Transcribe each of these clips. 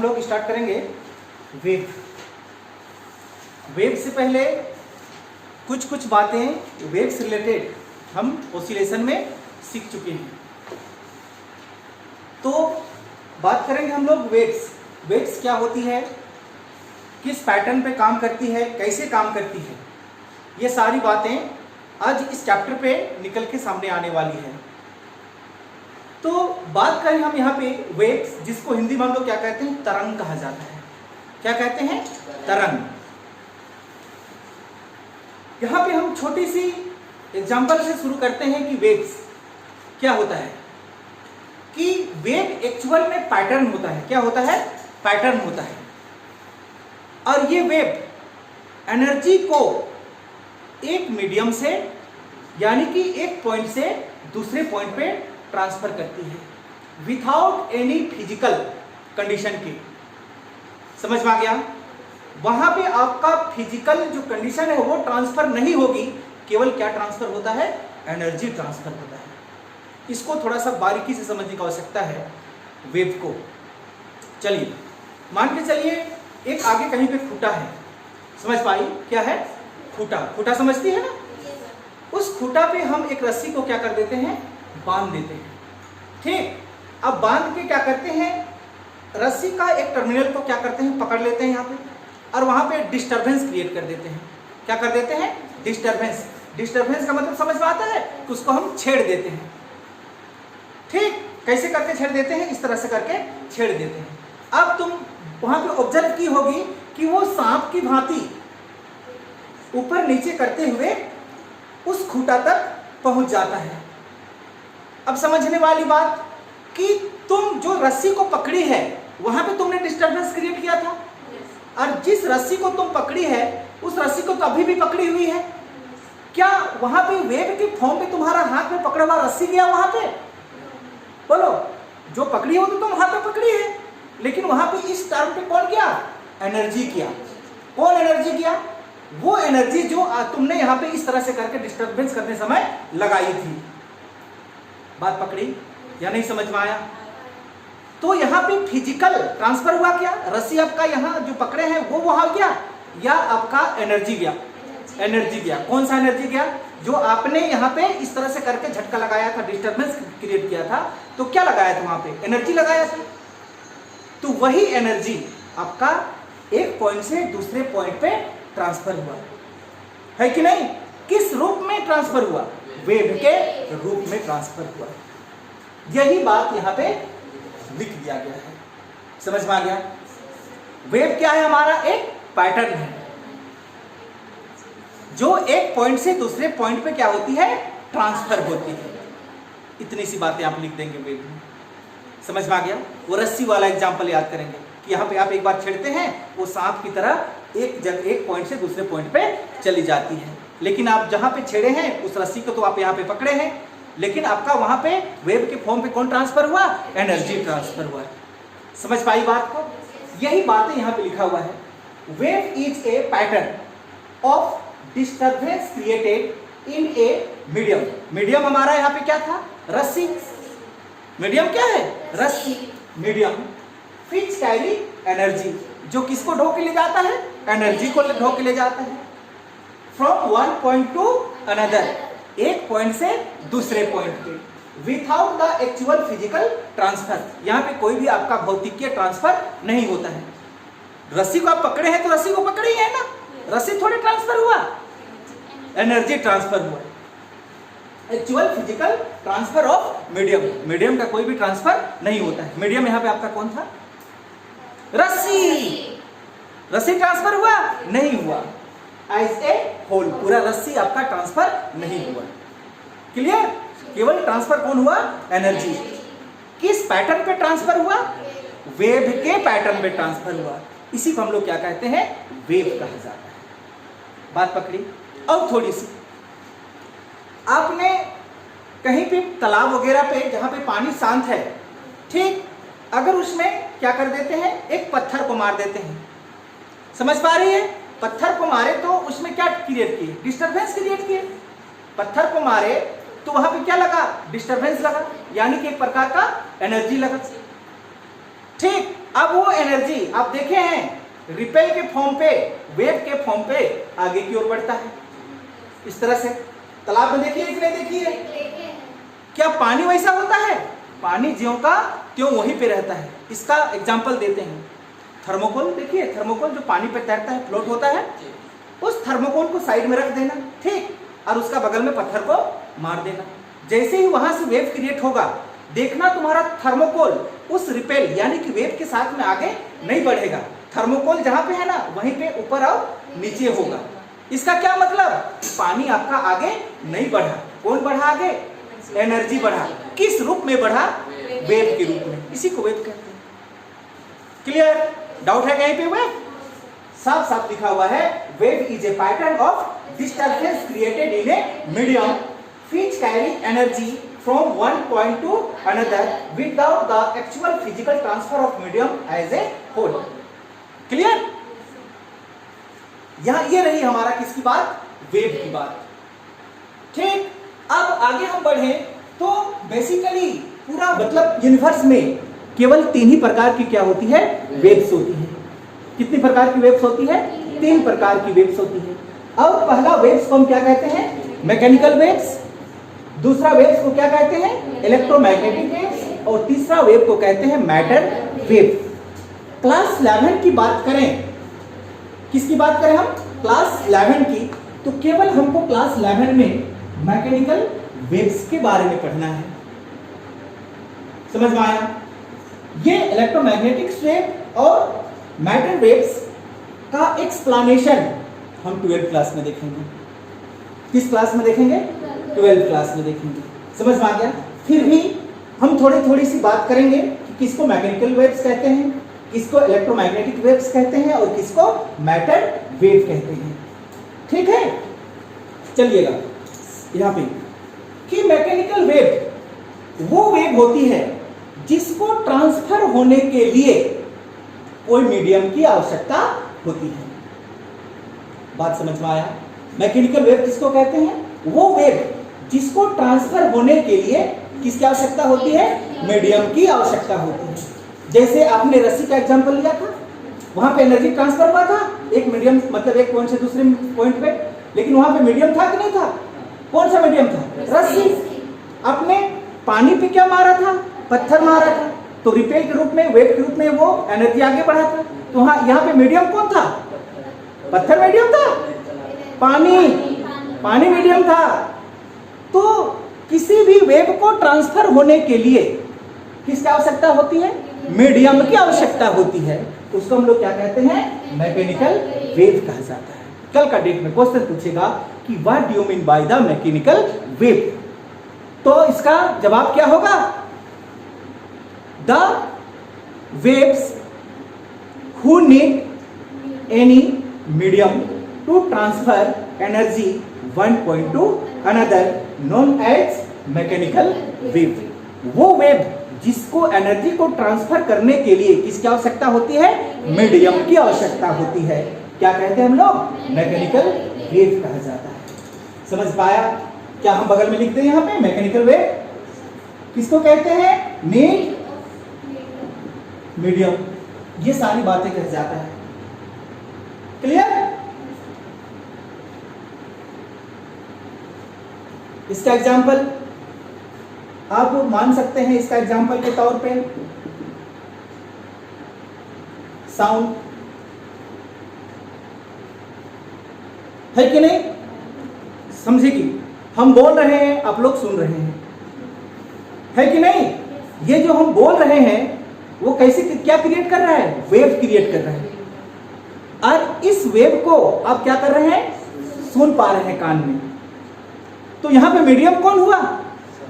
हम लोग स्टार्ट करेंगे वेव। वेव से पहले कुछ बातें वेव से रिलेटेड हम ऑसिलेशन में सीख चुके हैं। तो बात करेंगे हम लोग वेव्स। वेव्स क्या होती है, किस पैटर्न पे काम करती है, कैसे काम करती है, ये सारी बातें आज इस चैप्टर पे निकल के सामने आने वाली है। तो बात करें हम यहाँ पे वेव्स, जिसको हिंदी में हम लोग क्या कहते हैं, तरंग कहा जाता है। क्या कहते हैं, तरंग। यहाँ पे हम छोटी सी एग्जांपल से शुरू करते हैं कि वेव्स क्या होता है। कि वेव एक्चुअल में पैटर्न होता है। क्या होता है, पैटर्न होता है। और ये वेव एनर्जी को एक मीडियम से, यानी कि एक पॉइंट से दूसरे पॉइंट पे ट्रांसफर करती है विथआउट एनी फिजिकल कंडीशन के। समझ में आ गया? वहां पे आपका फिजिकल जो कंडीशन है वो ट्रांसफर नहीं होगी, केवल क्या ट्रांसफर होता है, एनर्जी ट्रांसफर होता है। इसको थोड़ा सा बारीकी से समझने की आवश्यकता है वेव को। चलिए मान के चलिए एक आगे कहीं पे खूंटा है। समझ पाई क्या है खूंटा? खूंटा समझती है ना? उस खूंटा पे हम एक रस्सी को क्या कर देते हैं, बांध देते हैं। ठीक, अब बांध के क्या करते हैं, रस्सी का एक टर्मिनल को क्या करते हैं, पकड़ लेते हैं यहाँ पे, और वहां पे डिस्टरबेंस क्रिएट कर देते हैं। क्या कर देते हैं, डिस्टरबेंस। डिस्टरबेंस का मतलब समझ में आता है कि उसको हम छेड़ देते हैं। ठीक, कैसे करके छेड़ देते हैं, इस तरह से करके छेड़ देते हैं। अब तुम वहां पे ऑब्जर्व की होगी कि वो सांप की भांति ऊपर नीचे करते हुए उस खूंटा तक पहुंच जाता है। अब समझने वाली बात कि तुम जो रस्सी को पकड़ी है वहां पे तुमने डिस्टरबेंस क्रिएट किया था, और जिस रस्सी को तुम पकड़ी है उस रस्सी को तो अभी भी पकड़ी हुई है। क्या वहां पे वेव के फॉर्म पे तुम्हारा हाथ में पकड़ा हुआ रस्सी गया वहां पे? बोलो, जो पकड़ी हो तो तुम हाथ में पकड़ी है, लेकिन वहां पे इस टर्म पे कौन किया, एनर्जी किया। कौन एनर्जी किया? वो एनर्जी जो तुमने यहाँ पे इस तरह से करके डिस्टरबेंस करने समय लगाई थी। बात पकड़ी या नहीं, समझ में आया? तो यहाँ पे फिजिकल ट्रांसफर हुआ क्या, रस्सी आपका यहाँ जो पकड़े हैं वो वहां गया, या आपका एनर्जी गया? एनर्जी गया। कौन सा एनर्जी गया? जो आपने यहाँ पे इस तरह से करके झटका लगाया था, डिस्टरबेंस क्रिएट किया था, तो क्या लगाया था वहां पे, एनर्जी लगाया था। तो वही एनर्जी आपका एक पॉइंट से दूसरे पॉइंट पे ट्रांसफर हुआ है कि नहीं? किस रूप में ट्रांसफर हुआ, वेव के रूप में ट्रांसफर हुआ। यही बात यहाँ पे लिख दिया गया है। समझ में आ गया? वेव क्या है, हमारा एक पैटर्न है जो एक पॉइंट से दूसरे पॉइंट पे क्या होती है, ट्रांसफर होती है। इतनी सी बातें आप लिख देंगे वेव में। समझ में आ गया? वो रस्सी वाला एग्जांपल याद करेंगे कि यहाँ पे आप एक बार छेड़ते हैं, वो सांप की तरह एक पॉइंट से दूसरे पॉइंट पे चली जाती है। लेकिन आप जहां पे छेड़े हैं उस रस्सी को तो आप यहाँ पे पकड़े हैं, लेकिन आपका वहां पे वेव के फॉर्म पे कौन ट्रांसफर हुआ, एनर्जी ट्रांसफर हुआ। समझ पाई बात को? यही बातें यहाँ पे लिखा हुआ है। Wave is a pattern of disturbance created in a medium. Medium हमारा यहाँ पे क्या था, रस्सी। मीडियम क्या है, रस्सी। मीडियम विच कैरी एनर्जी, जो किसको ढो के ले जाता है, एनर्जी को ढो के ले जाता है। From one point to another, एक पॉइंट से दूसरे पॉइंट पे, without the actual physical transfer. यहाँ पे कोई भी आपका भौतिकीय ट्रांसफर नहीं होता है। रस्सी को आप पकड़े हैं तो रस्सी को पकड़े ही है ना, रस्सी थोड़े ट्रांसफर हुआ, एनर्जी ट्रांसफर हुआ। Actual physical transfer of medium, medium का कोई भी ट्रांसफर नहीं होता है। मीडियम यहाँ पे आपका कौन था, रस्सी। रस्सी ट्रांसफर हुआ, नहीं हुआ। एज ए होल, पूरा रस्सी आपका ट्रांसफर नहीं हुआ। क्लियर? केवल ट्रांसफर कौन हुआ, एनर्जी। किस पैटर्न पे ट्रांसफर हुआ, वेव के पैटर्न पे ट्रांसफर हुआ। इसी को हम लोग क्या कहते हैं, वेव कहा जाता है। बात पकड़ी? और थोड़ी सी, आपने कहीं पे तालाब वगैरह पे जहां पे पानी शांत है, ठीक, अगर उसमें क्या कर देते हैं, एक पत्थर को मार देते हैं। समझ पा रही है? पत्थर को मारे तो उसमें क्या क्रिएट किए, डिस्टरबेंस क्रिएट किए। पत्थर को मारे तो वहां पे क्या लगा, डिस्टरबेंस लगा, यानी कि एक प्रकार का एनर्जी लगा। ठीक, अब वो एनर्जी आप देखे हैं रिपेल के फॉर्म पे, वेव के फॉर्म पे आगे की ओर बढ़ता है इस तरह से। तालाब में देखिए कि नहीं देखिए, क्या पानी वैसा होता है? पानी ज्यों का त्यों वहीं पे रहता है। इसका एग्जाम्पल देते हैं, थर्मोकोल देखिए, थर्मोकोल जो पानी पे तैरता है, फ्लोट होता है, उस थर्मोकोल को साइड में रख देना, ठीक, और उसका बगल में पत्थर को मार देना। जैसे ही वहां से वेव क्रिएट होगा, देखना तुम्हारा थर्मोकोल उस रिपेल यानी कि वेव के साथ में आगे नहीं बढ़ेगा। थर्मोकोल जहां पे है ना, वहीं पे ऊपर और नीचे होगा। इसका क्या मतलब? पानी आपका आगे नहीं बढ़ा। कौन बढ़ा आगे? एनर्जी बढ़ा। किस रूप में बढ़ा? वेव के रूप में। इसी को वेव कहते हैं। क्लियर? डाउट है कहीं पे? वेव साफ साफ लिखा हुआ है, wave is a pattern of disturbance created in a medium which carry energy from one point to another without the actual physical transfer of medium as a whole. Clear? यहाँ ये रही हमारा किसकी बात? वेव की बात। ठीक, अब आगे हम बढ़े तो बेसिकली पूरा मतलब यूनिवर्स में केवल 3 ही प्रकार की क्या होती है? वेव्स होती है। कितनी प्रकार की वेव्स होती है? 3 प्रकार की वेव्स होती है। अब पहला वेव्स को हम क्या कहते हैं? Mechanical waves. दूसरा वेव्स को क्या कहते हैं? Electromagnetic waves. और तीसरा वेव को कहते हैं मैटर वेव। क्लास 11 की बात करें, किसकी बात करें हम? क्लास 11 की, तो केवल हमको क्लास 11 में मैकेनिकल वेव्स के बारे में पढ़ना है। समझ में आया? ये इलेक्ट्रोमैग्नेटिक वेव और मैटर वेव्स का एक्सप्लेनेशन हम 12th क्लास में देखेंगे। किस क्लास में देखेंगे? 12th क्लास में देखेंगे। समझ में आ गया? फिर भी हम थोड़ी सी बात करेंगे कि किसको मैकेनिकल वेव्स कहते हैं, किसको इलेक्ट्रोमैग्नेटिक वेव्स कहते हैं और किसको मैटर वेव कहते हैं। ठीक है, चलिएगा यहाँ पे कि मैकेनिकल वेव वो वेव होती है जिसको ट्रांसफर होने के लिए कोई मीडियम की आवश्यकता होती है। बात समझ में आया? मैकेनिकल वेव किसको कहते हैं? वो वेव जिसको ट्रांसफर होने के लिए किसकी आवश्यकता होती है? मीडियम की आवश्यकता होती है। जैसे आपने रस्सी का एग्जांपल लिया था, वहां पे एनर्जी ट्रांसफर हुआ था एक मीडियम, मतलब एक पॉइंट से दूसरे पॉइंट पे, लेकिन वहां पे मीडियम था कि नहीं था? कौन सा मीडियम था? रस्सी। आपने पानी पे क्या मारा था? पत्थर मारा था, तो रिपेल के रूप में, वेव के रूप में वो एनर्जी आगे बढ़ा था। तो हाँ, यहाँ पे मीडियम कौन था? पत्थर मीडियम था? पानी मीडियम था। तो किसी भी वेव को ट्रांसफर होने के लिए किसकी आवश्यकता होती है? मीडियम की आवश्यकता होती है। तो उसको हम लोग क्या कहते हैं? मैकेनिकल वेव कहा जाता है। कल का डेट में क्वेश्चन पूछेगा कि what do you mean by the mechanical wave, तो इसका जवाब क्या होगा? The waves who need any medium to transfer energy one point to another known as mechanical wave. वो वेव जिसको एनर्जी को ट्रांसफर करने के लिए किसकी आवश्यकता होती है? मीडियम की आवश्यकता होती है। क्या कहते हैं हम लोग? मैकेनिकल वेव कहा जाता है। समझ पाया? क्या हम बगल में लिखते हैं यहाँ पे? मैकेनिकल वेव किसको कहते हैं? Need medium. ये सारी बातें कह जाता है। क्लियर? इसका एग्जाम्पल आप मान सकते हैं, इसका एग्जाम्पल के तौर पे साउंड है कि नहीं? समझे कि हम बोल रहे हैं, आप लोग सुन रहे हैं, है कि नहीं? ये जो हम बोल रहे हैं वो कैसे, क्या क्रिएट कर रहा है? वेव क्रिएट कर रहा है। और इस वेव को आप क्या कर रहे हैं? सुन पा रहे हैं कान में। तो यहां पे मीडियम कौन हुआ?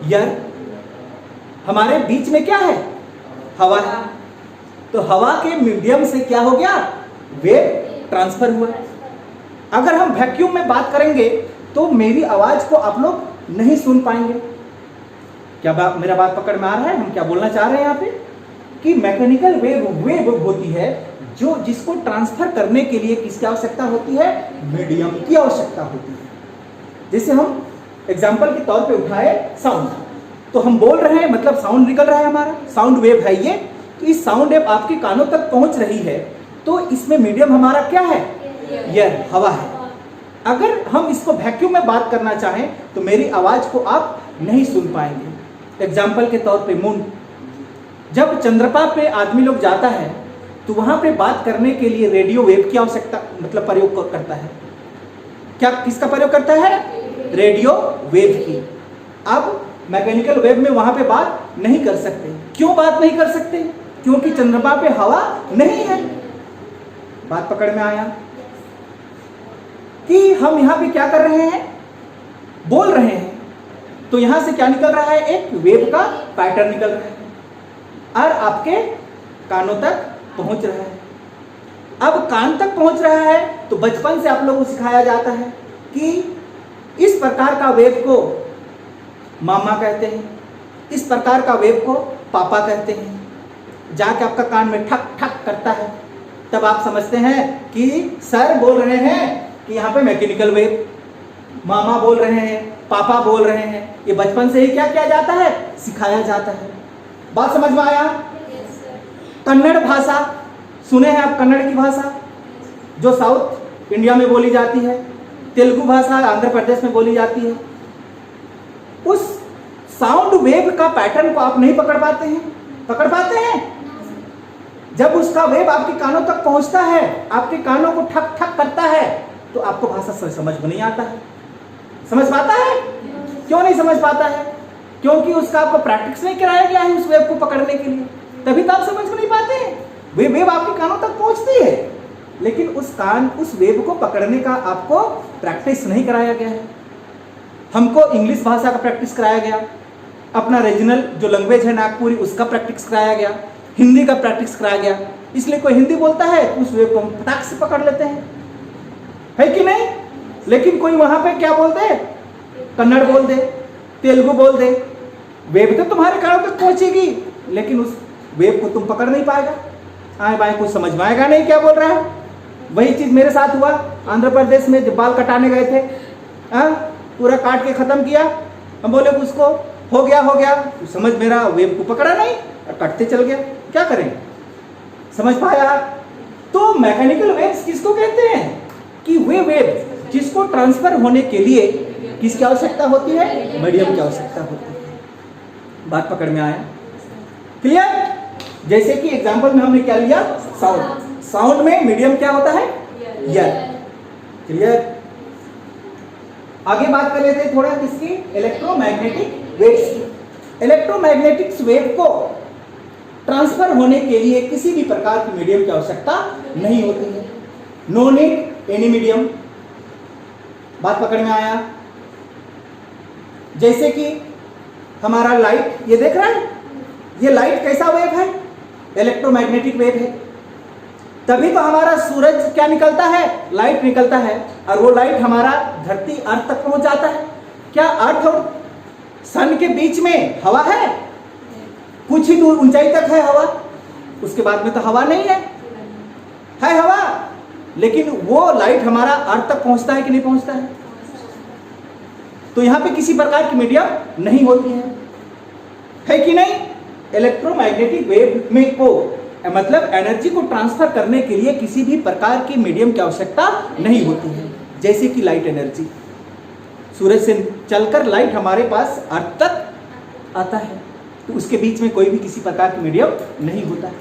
एयर। हमारे बीच में क्या है? हवा है। तो हवा के मीडियम से क्या हो गया? वेव ट्रांसफर हुआ। अगर हम वैक्यूम में बात करेंगे तो मेरी आवाज को आप लोग नहीं सुन पाएंगे। क्या मेरा बात पकड़ में आ रहा है? हम क्या बोलना चाह रहे हैं यहाँ पे? कि मैकेनिकल वेव होती है जो जिसको ट्रांसफर करने के लिए किसकी आवश्यकता होती है? मीडियम की आवश्यकता होती है। जैसे हम एग्जाम्पल के तौर पे उठाए साउंड, तो हम बोल रहे हैं, मतलब साउंड निकल रहा है हमारा, साउंड वेव है ये, तो इस साउंड वेव आपके कानों तक पहुंच रही है, तो इसमें मीडियम हमारा क्या है? एयर, हवा है। अगर हम इसको वैक्यूम में बात करना चाहें तो मेरी आवाज को आप नहीं सुन पाएंगे। एग्जाम्पल के तौर पे मून, जब चंद्रमा पे आदमी लोग जाता है तो वहां पे बात करने के लिए रेडियो वेव की आवश्यकता मतलब प्रयोग करता है। क्या किसका प्रयोग करता है? रेडियो वेव की। अब मैकेनिकल वेव में वहां पे बात नहीं कर सकते। क्यों बात नहीं कर सकते? क्योंकि चंद्रमा पे हवा नहीं है। बात पकड़ में आया कि हम यहां पे क्या कर रहे हैं? बोल रहे हैं, तो यहां से क्या निकल रहा है? एक वेव का पैटर्न निकल रहा है और आपके कानों तक पहुंच रहा है। अब कान तक पहुंच रहा है तो बचपन से आप लोगों को सिखाया जाता है कि इस प्रकार का वेव को मामा कहते हैं, इस प्रकार का वेव को पापा कहते हैं। जाके आपका कान में ठक ठक करता है, तब आप समझते हैं कि सर बोल रहे हैं कि यहाँ पे मैकेनिकल वेव, मामा बोल रहे हैं, पापा बोल रहे हैं। ये बचपन से ही क्या किया जाता है? सिखाया जाता है। बात समझ में आया? कन्नड़ भाषा सुने हैं आप? कन्नड़ की भाषा जो साउथ इंडिया में बोली जाती है, तेलुगु भाषा आंध्र प्रदेश में बोली जाती है। उस साउंड वेव का पैटर्न को आप नहीं पकड़ पाते हैं? पकड़ पाते हैं? जब उसका वेव आपके कानों तक पहुंचता है, आपके कानों को ठक ठक करता है, तो आपको भाषा समझ में नहीं आता है। समझ पाता है? क्यों नहीं समझ पाता है? क्योंकि उसका आपको प्रैक्टिस नहीं कराया गया है उस वेव को पकड़ने के लिए, तभी तो आप समझ में नहीं पाते हैं। वे वेव आपके कानों तक पहुंचती है, लेकिन उस वेव को पकड़ने का आपको प्रैक्टिस नहीं कराया गया है। हमको इंग्लिश भाषा का प्रैक्टिस कराया गया, अपना रीजनल जो लैंग्वेज है नागपुरी उसका प्रैक्टिस कराया गया, हिंदी का प्रैक्टिस कराया गया। इसलिए कोई हिंदी बोलता है तो उस वेव को हम फटाक से पकड़ लेते हैं, है कि नहीं? लेकिन कोई वहां पे क्या बोल दे, कन्नड़ बोल दे, तेलुगु बोल दे, वेव तो तुम्हारे कानों तक पहुंचेगी, लेकिन उस वेव को तुम पकड़ नहीं पाएगा। आए बाएं कुछ समझ में आएगा नहीं क्या बोल रहा है। वही चीज मेरे साथ हुआ आंध्र प्रदेश में, जब बाल कटाने गए थे, पूरा काट के खत्म किया, हम बोले उसको हो गया, तो समझ मेरा वेव को पकड़ा नहीं और कटते चल गया। क्या करें? समझ पाया? तो मैकेनिकल वेव्स किसको कहते हैं? कि वे वेव जिसको ट्रांसफर होने के लिए किसकी आवश्यकता होती है? मीडियम की आवश्यकता होती है। बात पकड़ में आया? क्लियर? जैसे कि एग्जांपल में हमने क्या लिया? साउंड। साउंड में मीडियम क्या होता है? एयर। क्लियर? आगे बात कर लेते हैं थोड़ा किसकी? इलेक्ट्रोमैग्नेटिक वेव्स की। इलेक्ट्रोमैग्नेटिक वेव को ट्रांसफर होने के लिए किसी भी प्रकार की मीडियम की आवश्यकता नहीं होती है। No need any medium. बात पकड़ में आया? जैसे कि हमारा लाइट, ये देख रहा है, ये लाइट कैसा वेव है? इलेक्ट्रोमैग्नेटिक वेव है। तभी तो हमारा सूरज क्या निकलता है? लाइट निकलता है, और वो लाइट हमारा धरती अर्थ तक पहुंच जाता है। क्या अर्थ और सन के बीच में हवा है? कुछ ही दूर ऊंचाई तक है हवा, उसके बाद में तो हवा नहीं है हवा, लेकिन वो लाइट हमारा अर्थ तक पहुंचता है कि नहीं पहुंचता है? तो यहां पे किसी प्रकार की मीडियम नहीं होती है कि नहीं? इलेक्ट्रोमैग्नेटिक वेव में को मतलब एनर्जी को ट्रांसफर करने के लिए किसी भी प्रकार की मीडियम की आवश्यकता नहीं होती है। जैसे कि लाइट एनर्जी, सूरज से चलकर लाइट हमारे पास अर्थ तक आता है, तो उसके बीच में कोई भी किसी प्रकार की मीडियम नहीं होता है।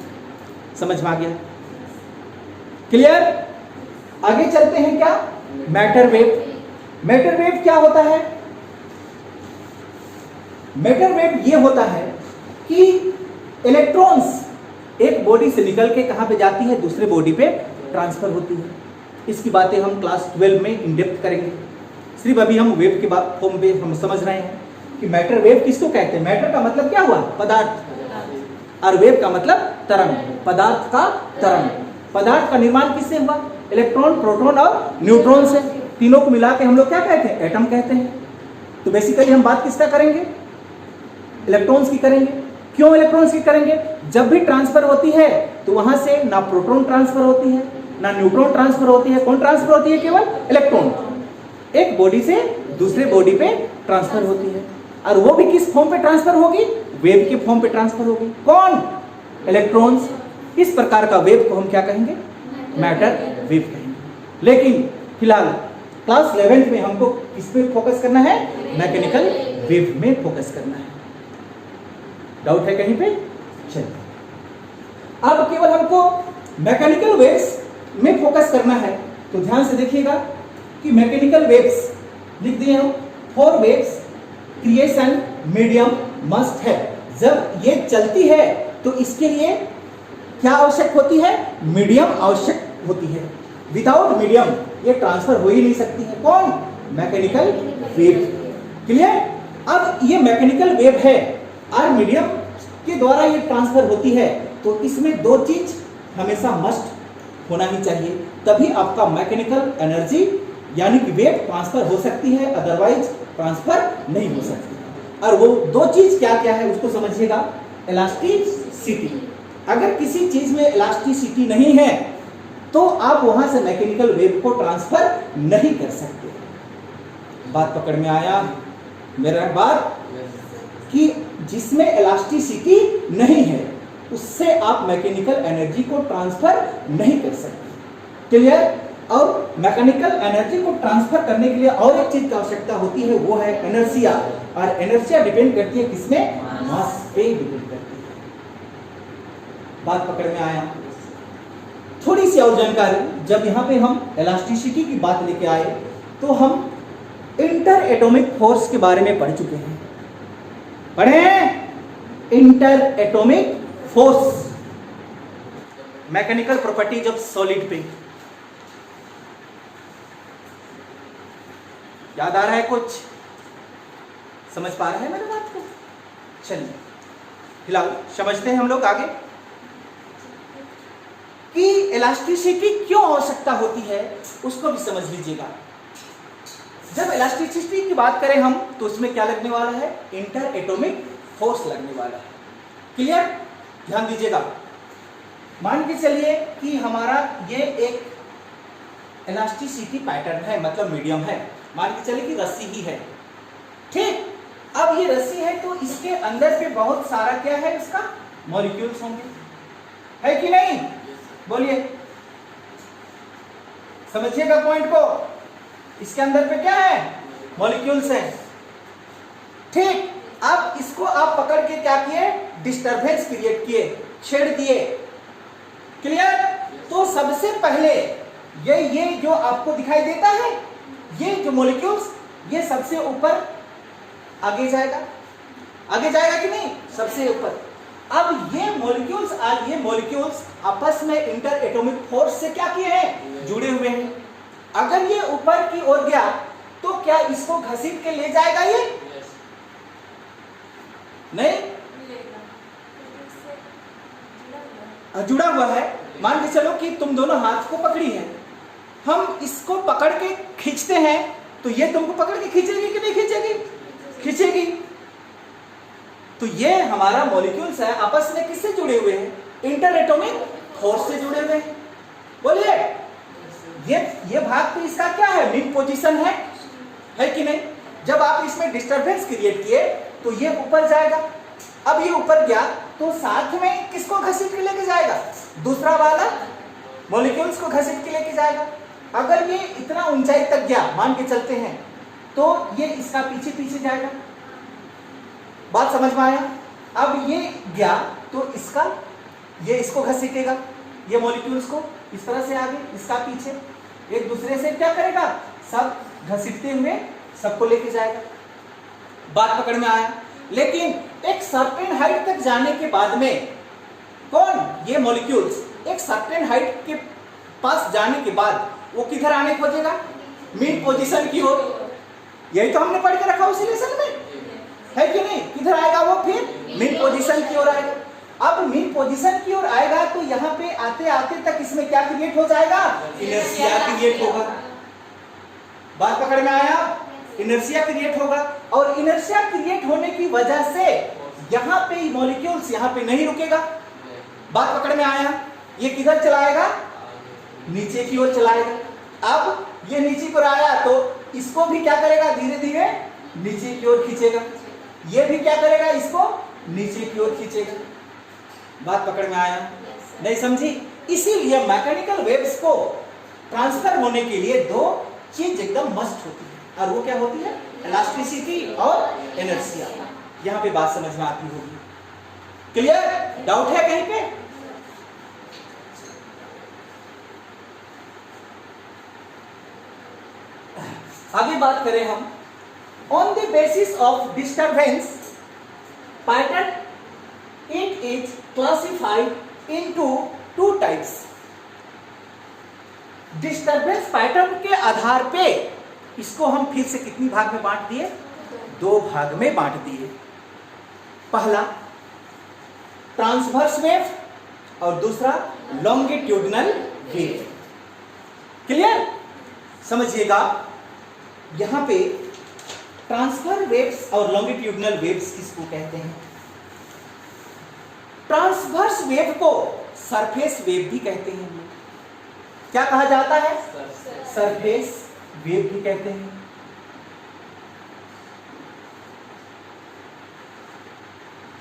समझ में आ गया? क्लियर? आगे चलते हैं। क्या? Matter wave. मैटर वेव क्या होता है? मैटर वेव ये होता है कि इलेक्ट्रॉन्स एक बॉडी से निकल के कहां पे जाती है? दूसरे बॉडी पे ट्रांसफर होती है। इसकी बातें हम क्लास 12 में इन डेप्थ करेंगे। सिर्फ अभी हम वेव के फॉर्म पे हम समझ रहे हैं कि मैटर वेव किसको कहते हैं। मैटर का मतलब क्या हुआ? पदार्थ, और वेव का मतलब तरंग, पदार्थ का तरंग। पदार्थ का निर्माण किससे हुआ? इलेक्ट्रॉन, प्रोटॉन और न्यूट्रॉन से। तीनों को मिला के हम लोग क्या कहते हैं? एटम कहते हैं। तो बेसिकली हम बात किसका करेंगे? इलेक्ट्रॉन्स की करेंगे। क्यों इलेक्ट्रॉन्स की करेंगे? जब भी ट्रांसफर होती है तो वहां से ना प्रोटॉन ट्रांसफर होती है ना न्यूट्रॉन ट्रांसफर होती है। कौन ट्रांसफर होती है? केवल इलेक्ट्रॉन। एक बॉडी से दूसरे बॉडी पे ट्रांसफर होती है, और वो भी किस फॉर्म पे ट्रांसफर होगी? वेव के फॉर्म पे ट्रांसफर होगी। कौन? इलेक्ट्रॉन्स। इस प्रकार का वेव को हम क्या कहेंगे? मैटर वेव कहेंगे। लेकिन फिलहाल क्लास 11th में हमको किस पे फोकस करना है? मैकेनिकल वेव में फोकस करना है। डाउट है कहीं पे? चलिए, अब केवल हमको मैकेनिकल वेव्स में फोकस करना है, तो ध्यान से देखिएगा कि मैकेनिकल वेव्स लिख दिए हम, for waves creation medium must है। जब ये चलती है तो इसके लिए क्या आवश्यक होती है? मीडियम आवश्यक होती है। विदाउट मीडियम ये ट्रांसफर हो ही नहीं सकती है। कौन? Mechanical wave. क्लियर? अब ये मैकेनिकल वेव है और मीडियम के द्वारा ये ट्रांसफर होती है, तो इसमें दो चीज हमेशा मस्ट होना ही चाहिए, तभी आपका मैकेनिकल एनर्जी यानी कि वेव ट्रांसफर हो सकती है, अदरवाइज ट्रांसफर नहीं हो सकती। और वो दो चीज क्या क्या है उसको समझिएगा। इलास्टिसिटी, अगर किसी चीज में इलास्टिसिटी नहीं है तो आप वहां से मैकेनिकल वेव को ट्रांसफर नहीं कर सकते। बात पकड़ में आया मेरा बात? कि जिसमें इलास्टिसिटी नहीं है उससे आप मैकेनिकल एनर्जी को ट्रांसफर नहीं कर सकते। क्लियर? और मैकेनिकल एनर्जी को ट्रांसफर करने के लिए और एक चीज की आवश्यकता होती है, वो है इनर्शिया। और इनर्शिया डिपेंड करती है किसमें? मास पे डिपेंड करती है। बात पकड़ में आया? थोड़ी सी और जानकारी, जब यहाँ पे हम इलास्टिसिटी की बात लेके आए तो हम इंटर एटॉमिक फोर्स के बारे में पढ़ चुके हैं। पढ़े हैं? Inter atomic force, mechanical properties of solid पे। याद आ रहा है? कुछ समझ पा रहे हैं मेरी बात को? चलिए फिलहाल समझते हैं हम लोग आगे कि इलास्टिसिटी क्यों आवश्यकता होती है, उसको भी समझ लीजिएगा। जब इलास्टिसिटी की बात करें हम तो उसमें क्या लगने वाला है? इंटर एटॉमिक फोर्स लगने वाला है। क्लियर? ध्यान दीजिएगा। मान के चलिए कि हमारा ये एक इलास्टिसिटी पैटर्न है, मतलब मीडियम है। मान के चलिए कि रस्सी ही है, ठीक? अब ये रस्सी है तो इसके अंदर पे बहुत सारा क्या है? इसका मॉलिक्यूल्स होंगे, है कि नहीं? बोलिए, समझिएगा पॉइंट को। इसके अंदर पे क्या है? मॉलिक्यूल्स है, ठीक? अब इसको आप पकड़ के क्या किए? डिस्टरबेंस क्रिएट किए, छेड़ दिए। क्लियर? तो सबसे पहले ये जो आपको दिखाई देता है, ये जो मॉलिक्यूल्स, ये सबसे ऊपर आगे जाएगा। आगे जाएगा कि नहीं? सबसे ऊपर। अब ये मॉलिक्यूल्स आपस में इंटर एटॉमिक फोर्स से क्या किए हैं? जुड़े हुए हैं। अगर ये ऊपर की ओर गया तो क्या इसको घसीट के ले जाएगा? ये नहीं, जुड़ा हुआ है। मान के चलो कि तुम दोनों हाथ को पकड़ी है, हम इसको पकड़ के खींचते हैं तो ये तुमको पकड़ के खींचेगी कि नहीं खींचेगी? खींचेगी। तो ये हमारा मॉलिक्यूल्स है, आपस में किससे जुड़े हुए हैं? इंटर एटॉमिक फोर्स से जुड़े हुए हैं। बोलिए, ये भाग तो इसका क्या है? मिड पोजीशन है कि नहीं? जब आप इसमें डिस्टरबेंस क्रिएट किए तो ये ऊपर जाएगा। अब ये ऊपर गया तो साथ में किसको घसीट के लेके जाएगा? दूसरा वाला मॉलिक्यूल्स को घसीट के लेके जाएगा। अगर ये इतना ऊंचाई तक गया, मान के चलते हैं, तो ये इसका पीछे पीछे जाएगा। बात समझ में आया? अब ये गया तो ये इसको घसीटेगा, ये मॉलिक्यूल्स को इस तरह से आगे, इसका पीछे, एक दूसरे से क्या करेगा? सब घसीटते हुए सबको लेके जाएगा। बात पकड़ में आया? लेकिन एक सर्टेन हाइट तक जाने के बाद में कौन? ये मॉलिक्यूल्स एक सर्टेन हाइट के पास जाने के बाद वो किधर आने खोजेगा? मिड पोजीशन की ओर। यही तो हमने पढ़ के रखा उसी लेसन में, है कि नहीं? किधर आएगा वो? फिर मिड पोजीशन की ओर आएगा। अब मिड पोजीशन की ओर आएगा तो यहाँ पे आते आते तक इसमें क्या क्रिएट हो जाएगा? इनर्शिया क्रिएट होगा। बात पकड़ में आया? इनर्शिया क्रिएट होगा, और इनर्शिया क्रिएट होने की वजह से यहाँ पे मॉलिक्यूल्स यहाँ पे नहीं रुकेगा। बात पकड़ में आया? ये किधर चलाएगा? नीचे की ओर चलाएगा। अब ये नीचे की ओर आया तो इसको भी क्या करेगा? धीरे धीरे नीचे की ओर खींचेगा। ये भी क्या करेगा? इसको नीचे की ओर खींचेगा। बात पकड़ में आया? नहीं समझी? इसीलिए मैकेनिकल वेव्स को ट्रांसफर होने के लिए दो चीज एकदम मस्ट होती है, और वो क्या होती है? इलास्टिसिटी और इनर्शिया। यहां पे बात समझ में आती होगी। क्लियर? डाउट है कहीं पे? आगे बात करें हम, on the basis of disturbance pattern it is classified into two types. Disturbance pattern के आधार पे इसको हम फिर से कितनी भाग में बांट दिए? दो भाग में बांट दिए। पहला ट्रांसवर्स वेव और दूसरा लॉन्गिट्यूडनल वेव। क्लियर? समझिएगा, यहां पे ट्रांसफर वेव्स और लॉन्गिट्यूडनल वेव्स किसको कहते हैं? ट्रांसवर्स वेव को सरफेस वेव भी कहते हैं। क्या कहा जाता है? सरफेस वेव भी कहते हैं।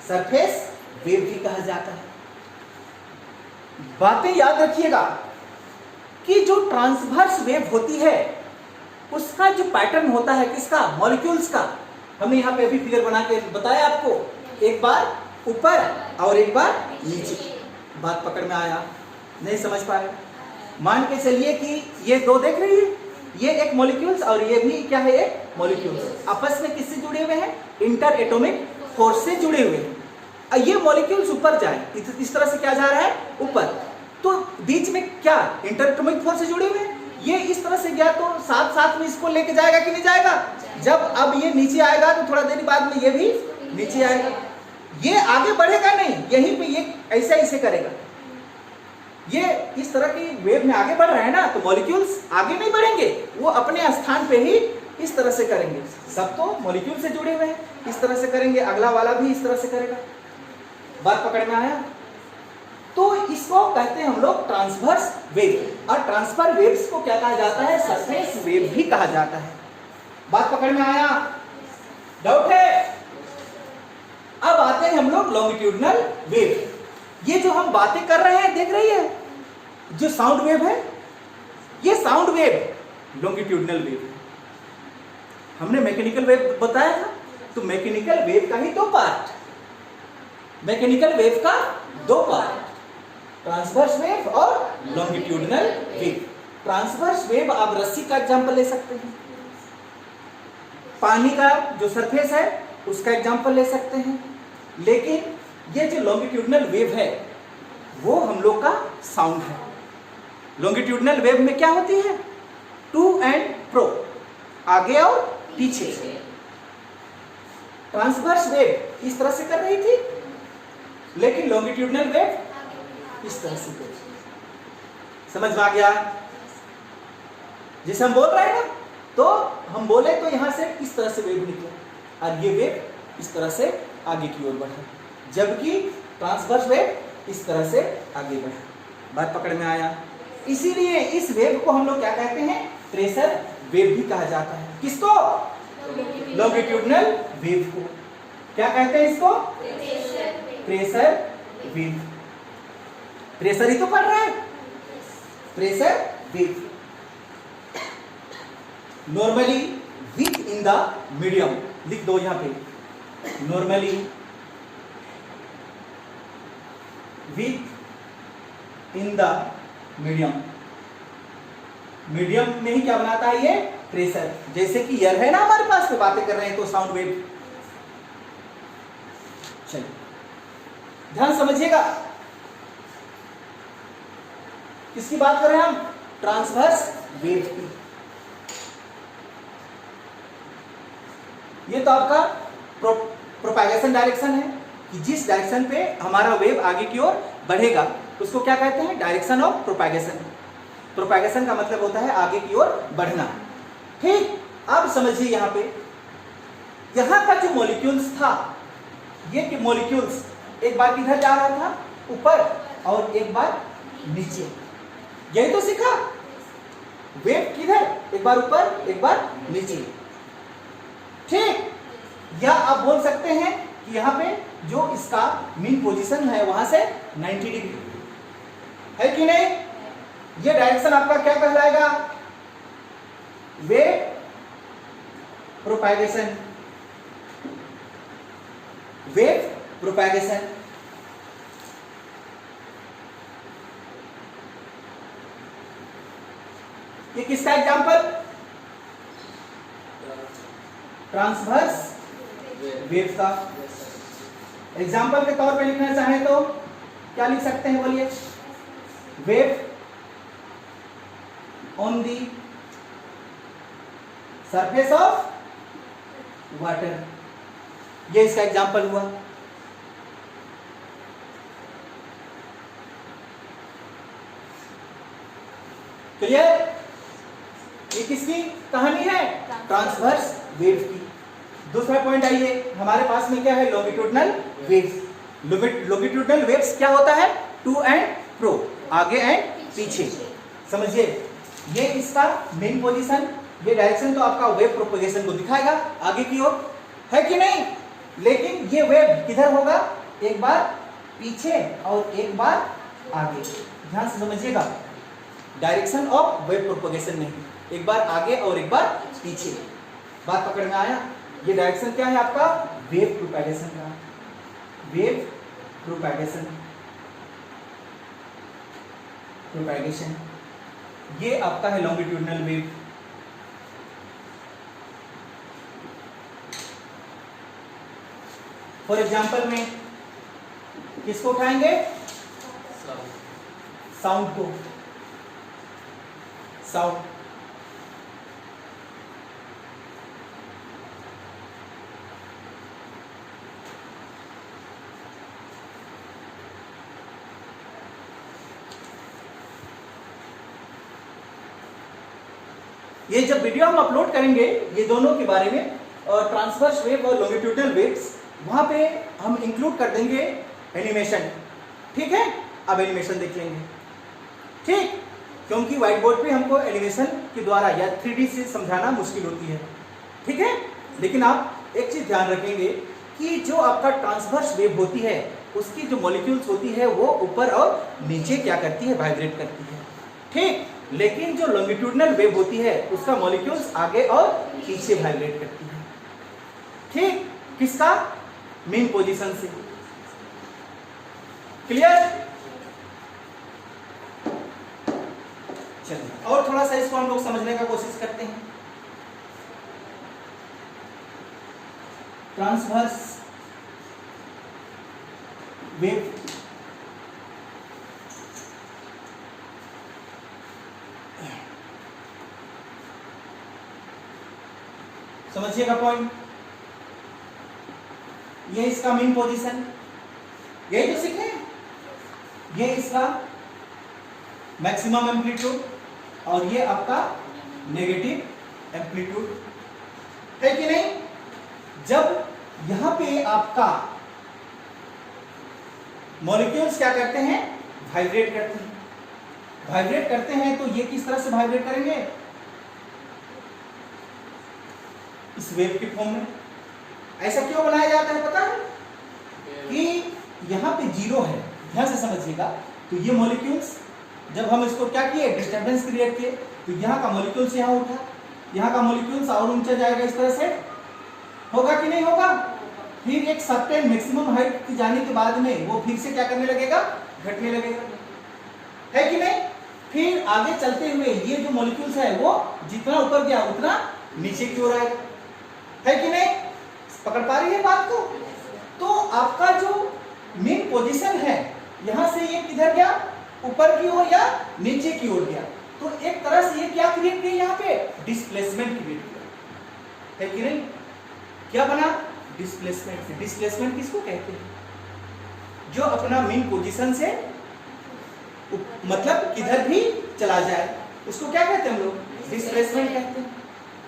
सरफेस वेव भी कहा जाता है। बातें याद रखिएगा कि जो ट्रांसवर्स वेव होती है उसका जो पैटर्न होता है किसका? मॉलिक्यूल्स का। हमने यहां पे अभी फिगर बना के बताया आपको, एक बार ऊपर और एक बार नीचे। बात पकड़ में आया? नहीं समझ पाए? मान के चलिए कि ये दो देख रही है, ये एक मॉलिक्यूल्स और ये भी क्या है? एक मॉलिक्यूल्स। आपस में किससे जुड़े हुए हैं? इंटर एटॉमिक फोर्स से जुड़े हुए हैं। ये मॉलिक्यूल्स ऊपर जाए, इस तरह से क्या जा रहा है? ऊपर। तो बीच में क्या इंटर एटॉमिक फोर्स से जुड़े हुए हैं? ये इस तरह से गया तो साथ साथ में इसको लेके जाएगा कि नहीं जाएगा? जब अब ये नीचे आएगा तो थोड़ा देर बाद में ये भी नीचे आएगा। ये आगे बढ़ेगा नहीं, यहीं पे ये ऐसे ऐसे करेगा। ये इस तरह की वेव में आगे बढ़ रहा है ना, तो मॉलिक्यूल्स आगे नहीं बढ़ेंगे, वो अपने स्थान पे ही इस तरह से करेंगे। सब तो मॉलिक्यूल से जुड़े हुए हैं, इस तरह से करेंगे, अगला वाला भी इस तरह से करेगा। बात पकड़ में आया? तो इसको कहते हैं हम लोग ट्रांसवर्स वेव, और ट्रांसफर वेव्स को क्या कहा जाता है? सरफेस वेव भी कहा जाता है। बात पकड़ में आया? डाउट है? अब आते हैं हम लोग लॉन्गिट्यूडनल वेव। ये जो हम बातें कर रहे हैं, देख रही है जो साउंड वेव है, ये साउंड वेव लॉन्गिट्यूडनल वेव है। हमने मैकेनिकल वेव बताया था, तो मैकेनिकल वेव का ही दो पार्ट, मैकेनिकल वेव का दो पार्ट, ट्रांसवर्स वेव और लॉन्गिट्यूडनल वेव। ट्रांसवर्स वेव आप रस्सी का एग्जांपल ले सकते हैं, पानी का जो सरफेस है उसका एग्जांपल ले सकते हैं, लेकिन ये जो लॉन्गिट्यूडनल वेव है वो हम लोग का साउंड है। लॉन्गिट्यूडनल वेव में क्या होती है? टू एंड प्रो, आगे और पीछे। ट्रांसवर्स वेव इस तरह से कर रही थी, लेकिन लॉन्गिट्यूडनल वेव इस तरह से कर रही। समझ में आ गया? जैसे हम बोल रहे हैं ना, तो हम बोले तो यहां से इस तरह से वेव निकला और ये वेव इस तरह से आगे की ओर बढ़ा, जबकि ट्रांसवर्स वेव इस तरह से आगे बढ़ा। बात पकड़ में आया? इसीलिए इस वेव को हम लोग क्या कहते हैं? प्रेशर वेव भी कहा जाता है। किसको? लॉन्गिट्यूडनल वेव को क्या कहते हैं? इसको प्रेशर वेव। प्रेशर ही तो पढ़ रहा है, pressure wave. Normally weak in the medium, लिख दो यहां पे, normally weak in the medium. Medium में ही क्या बनाता है? ये प्रेशर। जैसे कि एयर है ना हमारे पास, में बातें कर रहे हैं तो साउंड वेव। चलिए ध्यान समझिएगा, किसकी बात कर रहे हैं हम? ट्रांसवर्स वेव की। ये तो आपका प्रोपैगेशन डायरेक्शन है कि जिस डायरेक्शन पे हमारा वेव आगे की ओर बढ़ेगा उसको क्या कहते हैं? Direction of propagation. प्रोपैगेशन का मतलब होता है आगे की ओर बढ़ना। ठीक, अब समझिए यहां पे, यहां का जो मॉलिक्यूल्स था, ये मॉलिक्यूल्स एक बार किधर जा रहा था? ऊपर, और एक बार नीचे। यही तो सीखा, वेव किधर? एक बार ऊपर, एक बार नीचे। ठीक, या आप बोल सकते हैं कि यहाँ पे जो इसका मीन पोजीशन है वहां से 90 डिग्री है कि नहीं। ये डायरेक्शन आपका क्या कहलाएगा, वेव प्रोपैगेशन, वेव प्रोपैगेशन। ये किसका एग्जांपल, ट्रांसवर्स वेव का। एग्जांपल के तौर पे लिखना चाहें तो क्या लिख सकते हैं, बोलिए, wave on the surface of water, ये इसका एग्जांपल हुआ। क्लियर। ये किसकी कहानी है, ट्रांसवर्स वेव की। दूसरा पॉइंट आइए, हमारे पास में क्या है, लॉन्गिट्यूडनल वेव्स। लॉन्गिट्यूडनल वेव्स क्या होता है, टू एंड फ्रो, आगे एंड पीछे। समझिए, ये इसका मेन पोजीशन, ये डायरेक्शन तो आपका वेव प्रोपगेशन को दिखाएगा आगे की ओर, है कि नहीं। लेकिन ये वेव किधर होगा, एक बार पीछे और एक बार आगे। ध्यान से समझिएगा, डायरेक्शन ऑफ वेव प्रोपगेशन नहीं, एक बार आगे और एक बार पीछे। बात पकड़ में आया। ये डायरेक्शन क्या है आपका, वेव प्रोपगेशन का, वेव प्रोपगेशन, प्रोपगेशन। ये आपका है लॉन्गिट्यूडनल वेव। फॉर एग्जांपल में किसको उठाएंगे, साउंड को, साउंड। ये जब वीडियो हम अपलोड करेंगे ये दोनों के बारे में, और ट्रांसवर्स वेव और लॉन्गिट्यूडनल वेव्स, वहां पे हम इंक्लूड कर देंगे एनिमेशन। ठीक है, अब एनिमेशन देख लेंगे, ठीक, क्योंकि व्हाइट बोर्ड पे हमको एनिमेशन के द्वारा या 3D से समझाना मुश्किल होती है। ठीक है, लेकिन आप एक चीज ध्यान रखेंगे कि जो आपका ट्रांसवर्स वेव होती है उसकी जो मॉलिक्यूल्स होती है वो ऊपर और नीचे क्या करती है, वाइब्रेट करती है। ठीक, लेकिन जो लॉन्गिट्यूडनल वेव होती है उसका मॉलिक्यूल्स आगे और पीछे वाइब्रेट करती है। ठीक, किसका, मेन पोजीशन से। क्लियर। चलिए और थोड़ा सा इसको हम लोग समझने का कोशिश करते हैं। ट्रांसवर्स वेव, समझिएगा पॉइंट। ये इसका मेन पोजीशन, यही तो सीखे। ये इसका मैक्सिमम एम्पलीट्यूड और ये आपका नेगेटिव एम्पलीट्यूड, है कि नहीं। जब यहां पे आपका मॉलिक्यूल्स क्या करते हैं, वाइब्रेट करते हैं। वाइब्रेट करते हैं तो ये किस तरह से वाइब्रेट करेंगे, इस वेव के फॉर्म में। ऐसा क्यों बनाया जाता है पता है, कि यहाँ पे जीरो है, ध्यान से समझिएगा। तो ये मॉलिक्यूल्स जब हम इसको क्या किए, डिस्टर्बेंस क्रिएट किए, तो यहाँ का मॉलिक्यूल्स यहाँ उठा, यहाँ का मॉलिक्यूल्स और ऊंचा जाएगा, इस तरह से होगा कि नहीं होगा। फिर एक सर्टेन मैक्सिमम हाइट की जाने के बाद में वो फिर से क्या करने लगेगा, घटने लगेगा, है कि नहीं। फिर आगे चलते हुए ये जो मॉलिक्यूल्स है वो जितना ऊपर गया उतना नीचे की ओर आएगा, है कि नहीं। पकड़ पा रही है बात को। तो आपका जो मेन पोजीशन है यहां से ये किधर गया, ऊपर की ओर या नीचे की ओर गया। तो एक तरह से ये क्या क्रिएट किया, यहाँ पे डिस्प्लेसमेंट क्रिएट किया, है कि नहीं। क्या बना, डिस्प्लेसमेंट। डिस्प्लेसमेंट किसको कहते हैं, जो अपना मेन पोजीशन से मतलब किधर भी चला जाए उसको क्या कहते हैं हम लोग, डिस्प्लेसमेंट कहते हैं।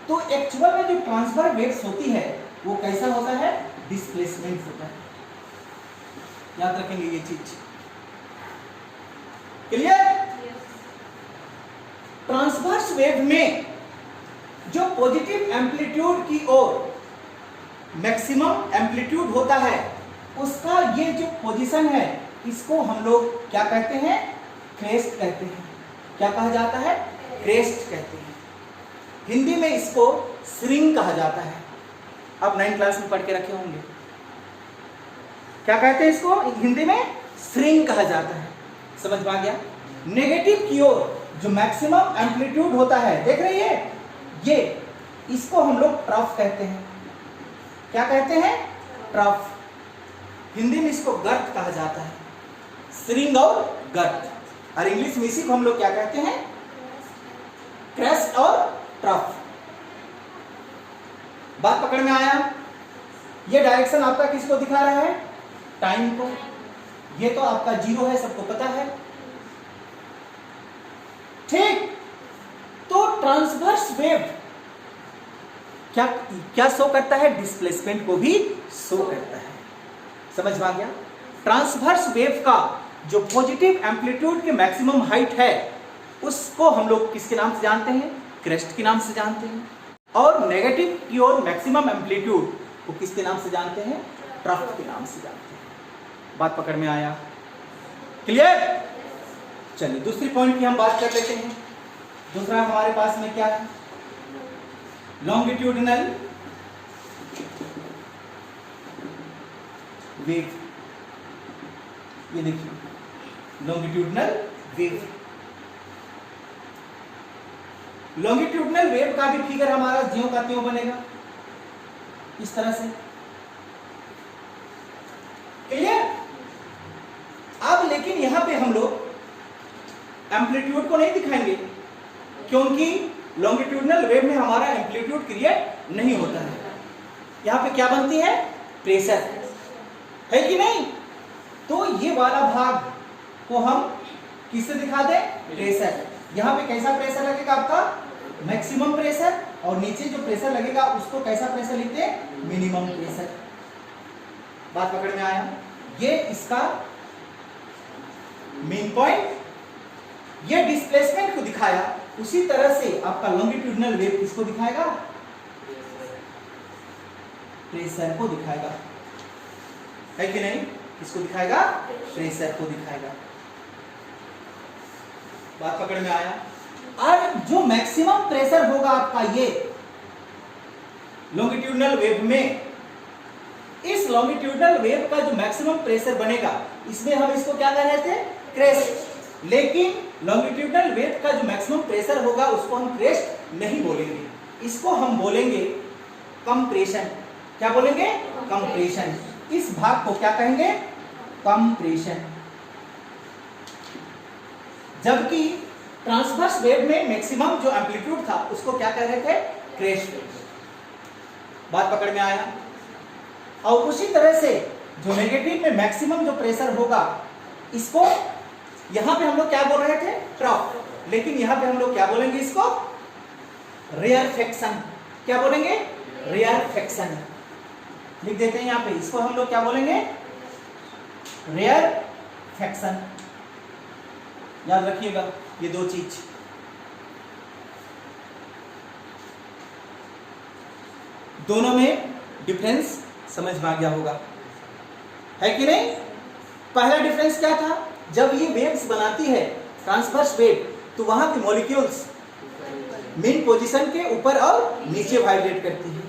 तो एक्चुअल में जो ट्रांसफर वेव्स होती है वो कैसा होता है, डिस्प्लेसमेंट होता है। याद रखेंगे ये चीज। क्लियर। ट्रांसवर्स वेव में जो पॉजिटिव एम्पलीट्यूड की ओर मैक्सिमम एम्पलीट्यूड होता है उसका ये जो पोजीशन है इसको हम लोग क्या कहते हैं, क्रेस्ट कहते हैं। क्या कहा जाता है, क्रेस्ट कहते हैं। हिंदी में इसको श्रिंग कहा जाता है। आप 9th क्लास में पढ़ के रखे होंगे। क्या कहते हैं इसको, हिंदी में श्रिंग कहा जाता है। समझ में आ गया। नेगेटिव की ओर जो मैक्सिमम एम्पलीट्यूड होता है, देख रही है ये, इसको हम लोग ट्रफ कहते हैं। क्या कहते हैं, ट्रफ। हिंदी में इसको गर्त कहा जाता है, श्रिंग और गर्त। और इंग्लिश में इसी को हम लोग क्या कहते हैं, क्रेस्ट और ट्रफ। बात पकड़ में आया। ये डायरेक्शन आपका किसको दिखा रहा है, टाइम को। ये तो आपका 0 है, सबको पता है। ठीक, तो ट्रांसवर्स वेव क्या क्या शो करता है, डिस्प्लेसमेंट को भी शो करता है। समझ में आ गया। ट्रांसवर्स वेव का जो पॉजिटिव एम्पलीट्यूड के मैक्सिमम हाइट है उसको हम लोग किसके नाम से जानते हैं, क्रेस्ट के नाम से जानते हैं। और नेगेटिव की ओर मैक्सिमम एम्पलीट्यूड को किसके नाम से जानते हैं, ट्रफ के नाम से जानते हैं। बात पकड़ में आया, क्लियर। चलिए दूसरी पॉइंट की हम बात कर लेते हैं। दूसरा हमारे पास में क्या है, लॉन्गिट्यूडिनल वेव। ये देखिए लॉन्गिट्यूडिनल वेव। लॉन्गिट्यूडिनल वेव का भी फिगर हमारा ज्यों का त्यों बनेगा, इस तरह से। क्लियर। अब लेकिन यहां पे हम लोग एम्पलीट्यूड को नहीं दिखाएंगे क्योंकि लॉन्गिट्यूडिनल वेव में हमारा एम्पलीट्यूड क्रिएट नहीं होता है। यहां पे क्या बनती है, प्रेशर, है कि नहीं। तो ये वाला भाग को हम किससे दिखा दें, प्रेशर। यहां पे कैसा प्रेशर लगेगा आपका, मैक्सिमम प्रेशर। और नीचे जो प्रेशर लगेगा उसको कैसा प्रेशर लिखते हैं, मिनिमम प्रेशर। बात पकड़ में आया। ये इसका मेन पॉइंट, ये डिस्प्लेसमेंट को दिखाया। उसी तरह से आपका लॉन्गिट्यूडिनल वेव किसको दिखाएगा, प्रेशर को दिखाएगा, है कि नहीं। किसको दिखाएगा, प्रेशर को दिखाएगा। बात पकड़ में आया। और जो मैक्सिमम प्रेशर होगा आपका ये लॉन्गिट्यूडिनल वेव में, इस लॉन्गिट्यूडिनल वेव का जो मैक्सिमम प्रेशर बनेगा इसमें हम इसको क्या कह रहे थे, क्रेस्ट। लेकिन लॉन्गिट्यूडिनल वेव का जो मैक्सिमम प्रेशर होगा उसको हम क्रेस्ट नहीं बोलेंगे, इसको हम बोलेंगे कंप्रेशन। क्या बोलेंगे, कंप्रेशन। इस भाग को क्या कहेंगे, कंप्रेशन। जबकि ट्रांसवर्स वेव में मैक्सिमम जो एम्पलीट्यूड था उसको क्या कह रहे थे, क्रेस्ट। बात पकड़ में आया। और उसी तरह से जो नेगेटिव में मैक्सिमम जो प्रेशर होगा इसको यहां पे हम लोग क्या बोल रहे थे, ट्रफ। लेकिन यहां पे हम लोग क्या बोलेंगे, इसको रेयरफेक्शन। क्या बोलेंगे, रेयरफेक्शन। लिख देते हैं यहां पे, इसको हम लोग क्या बोलेंगे, रेयरफेक्शन। याद रखिएगा ये दो चीज। दोनों में डिफरेंस समझ में आ गया होगा, है कि नहीं। पहला डिफरेंस क्या था, जब ये वेव्स बनाती है ट्रांसवर्स वेव तो वहां के मॉलिक्यूल्स मेन पोजीशन के ऊपर और नीचे वाइब्रेट करती है।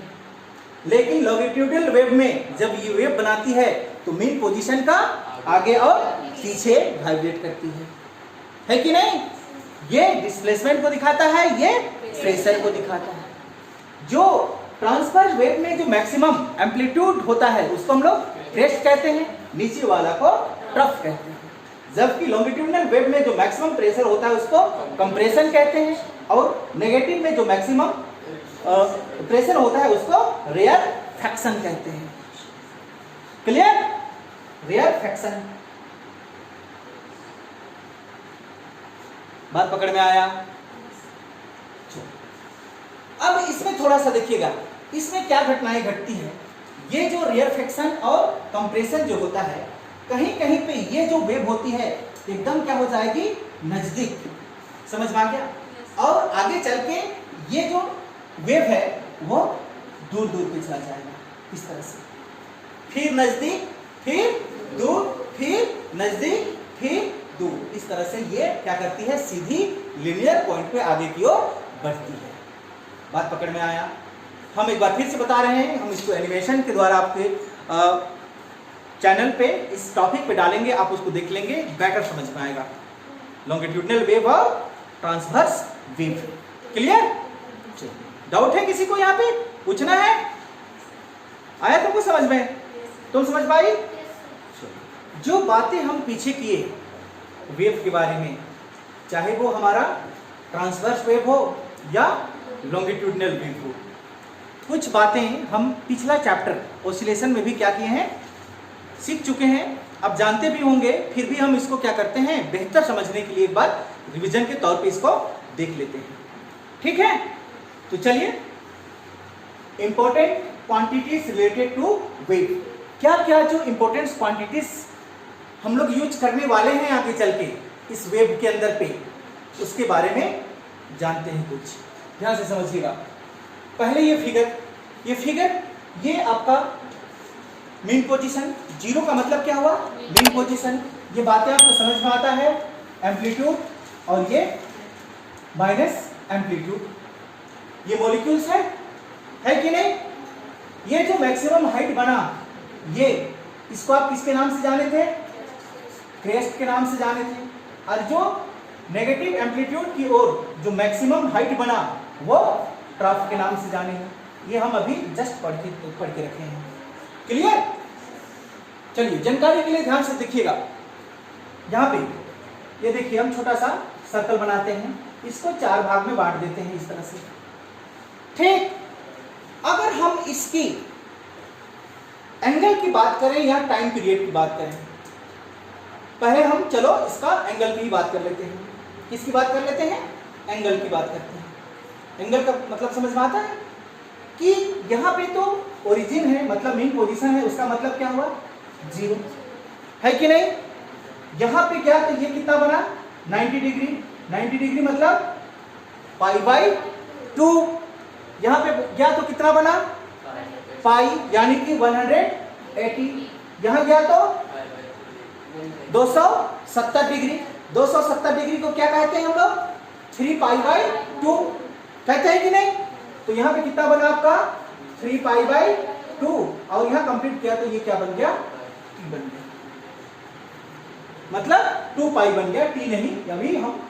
लेकिन लॉन्गिट्यूडिनल वेव में जब ये वेव बनाती है तो मेन पोजीशन का आगे और पीछे वाइब्रेट करती है कि नहीं। ये डिस्प्लेसमेंट को दिखाता है, ये प्रेशर को दिखाता है। जो ट्रांसवर्स वेव में जो मैक्सिमम एम्पलीट्यूड होता है उसको हम लोग क्रेस्ट कहते हैं, नीचे वाला को ट्रफ कहते हैं। जबकि लॉन्गिट्यूडिनल वेव में जो मैक्सिमम प्रेशर होता है उसको कंप्रेशन कहते हैं, और नेगेटिव में जो मैक्सिमम प्रेशर होता है उसको रेयरफेक्शन कहते हैं। Clear, rarefaction. बात पकड़ में आया। अब इसमें थोड़ा सा देखिएगा, इसमें क्या घटनाएं घटती है। ये जो रेयरफेक्शन और कंप्रेशन जो होता है, कहीं कहीं पे ये जो वेव होती है एकदम क्या हो जाएगी, नजदीक। समझ में आ गया। और आगे चल के ये जो वेव है वो दूर दूर पे चला जाएगा। इस तरह से, फिर नजदीक, फिर दूर, फिर नजदीक, फिर दूर। इस तरह से ये क्या करती है, सीधी लीनियर पॉइंट पे आगे की ओर बढ़ती है। बात पकड़ में आया? हम एक बार फिर से बता रहे हैं, हम इसको एनिमेशन के द्वारा आपके चैनल पे इस टॉपिक पे डालेंगे, आप उसको देख लेंगे, बेटर समझ में आएगा। लॉन्गिट्यूडनल वेव और ट्रांसवर्स वेव, क्लियर? डाउट है किसी को यहाँ पे? पूछना है? आया तुमको समझ में? तुम समझ पाई? जो बातें हम पीछे किए वेव के बारे में, चाहे वो हमारा ट्रांसवर्स वेव हो या लॉन्गिट्यूडनल वेव हो, कुछ बातें हम पिछला चैप्टर ऑसिलेशन में भी क्या किए हैं, सीख चुके हैं, अब जानते भी होंगे, फिर भी हम इसको क्या करते हैं, बेहतर समझने के लिए एक बार रिवीजन के तौर पे इसको देख लेते हैं। ठीक है, तो चलिए, important quantities related to wave. क्या क्या जो इंपॉर्टेंट क्वांटिटीज हम लोग यूज करने वाले हैं आगे चल के इस वेव के अंदर पे, उसके बारे में जानते हैं कुछ। ध्यान से समझिएगा। पहले ये फिगर ये आपका मीन पोजीशन, जीरो का मतलब क्या हुआ, मीन पोजीशन। ये बातें आपको समझ में आता है, एम्पलीट्यूड और ये माइनस एम्पलीट्यूड, ये मॉलिक्यूल्स है कि नहीं? ये जो मैक्सिमम हाइट बना, ये इसको आप किसके नाम से जाने थे, क्रेस्ट के नाम से जाने थे। और जो नेगेटिव एम्पलीट्यूड की ओर जो मैक्सिमम हाइट बना, वो ट्रफ के नाम से जाने हैं। ये हम अभी जस्ट पढ़ के रखे हैं। क्लियर? चलिए, जानकारी के लिए ध्यान से देखिएगा। यहाँ पे ये देखिए, हम छोटा सा सर्कल बनाते हैं, इसको 4 भाग में बांट देते हैं इस तरह से। ठीक, अगर हम इसकी एंगल की बात करें या टाइम पीरियड की बात करें, पहले हम चलो इसका एंगल की बात कर लेते हैं। किसकी बात कर लेते हैं? एंगल की बात करते हैं। एंगल का मतलब समझ में आता है कि यहाँ पे तो ओरिजिन है, मतलब मेन पोजीशन है, उसका मतलब क्या हुआ, जीरो, है कि नहीं? यहाँ पे क्या, तो ये कितना बना, 90 डिग्री। 90 डिग्री मतलब π/2। यहाँ पे गया तो कितना बना, पाई, यानी कि 180। यहाँ गया तो 270 डिग्री। 270 डिग्री को क्या कहते हैं हम लोग, 3π/2 कहते हैं कि नहीं? तो यहाँ पे कितना बना आपका, 3π/2, और यहाँ कंप्लीट किया तो ये क्या बन गया, t बन गया, मतलब 2π बन गया, t नहीं। अभी हम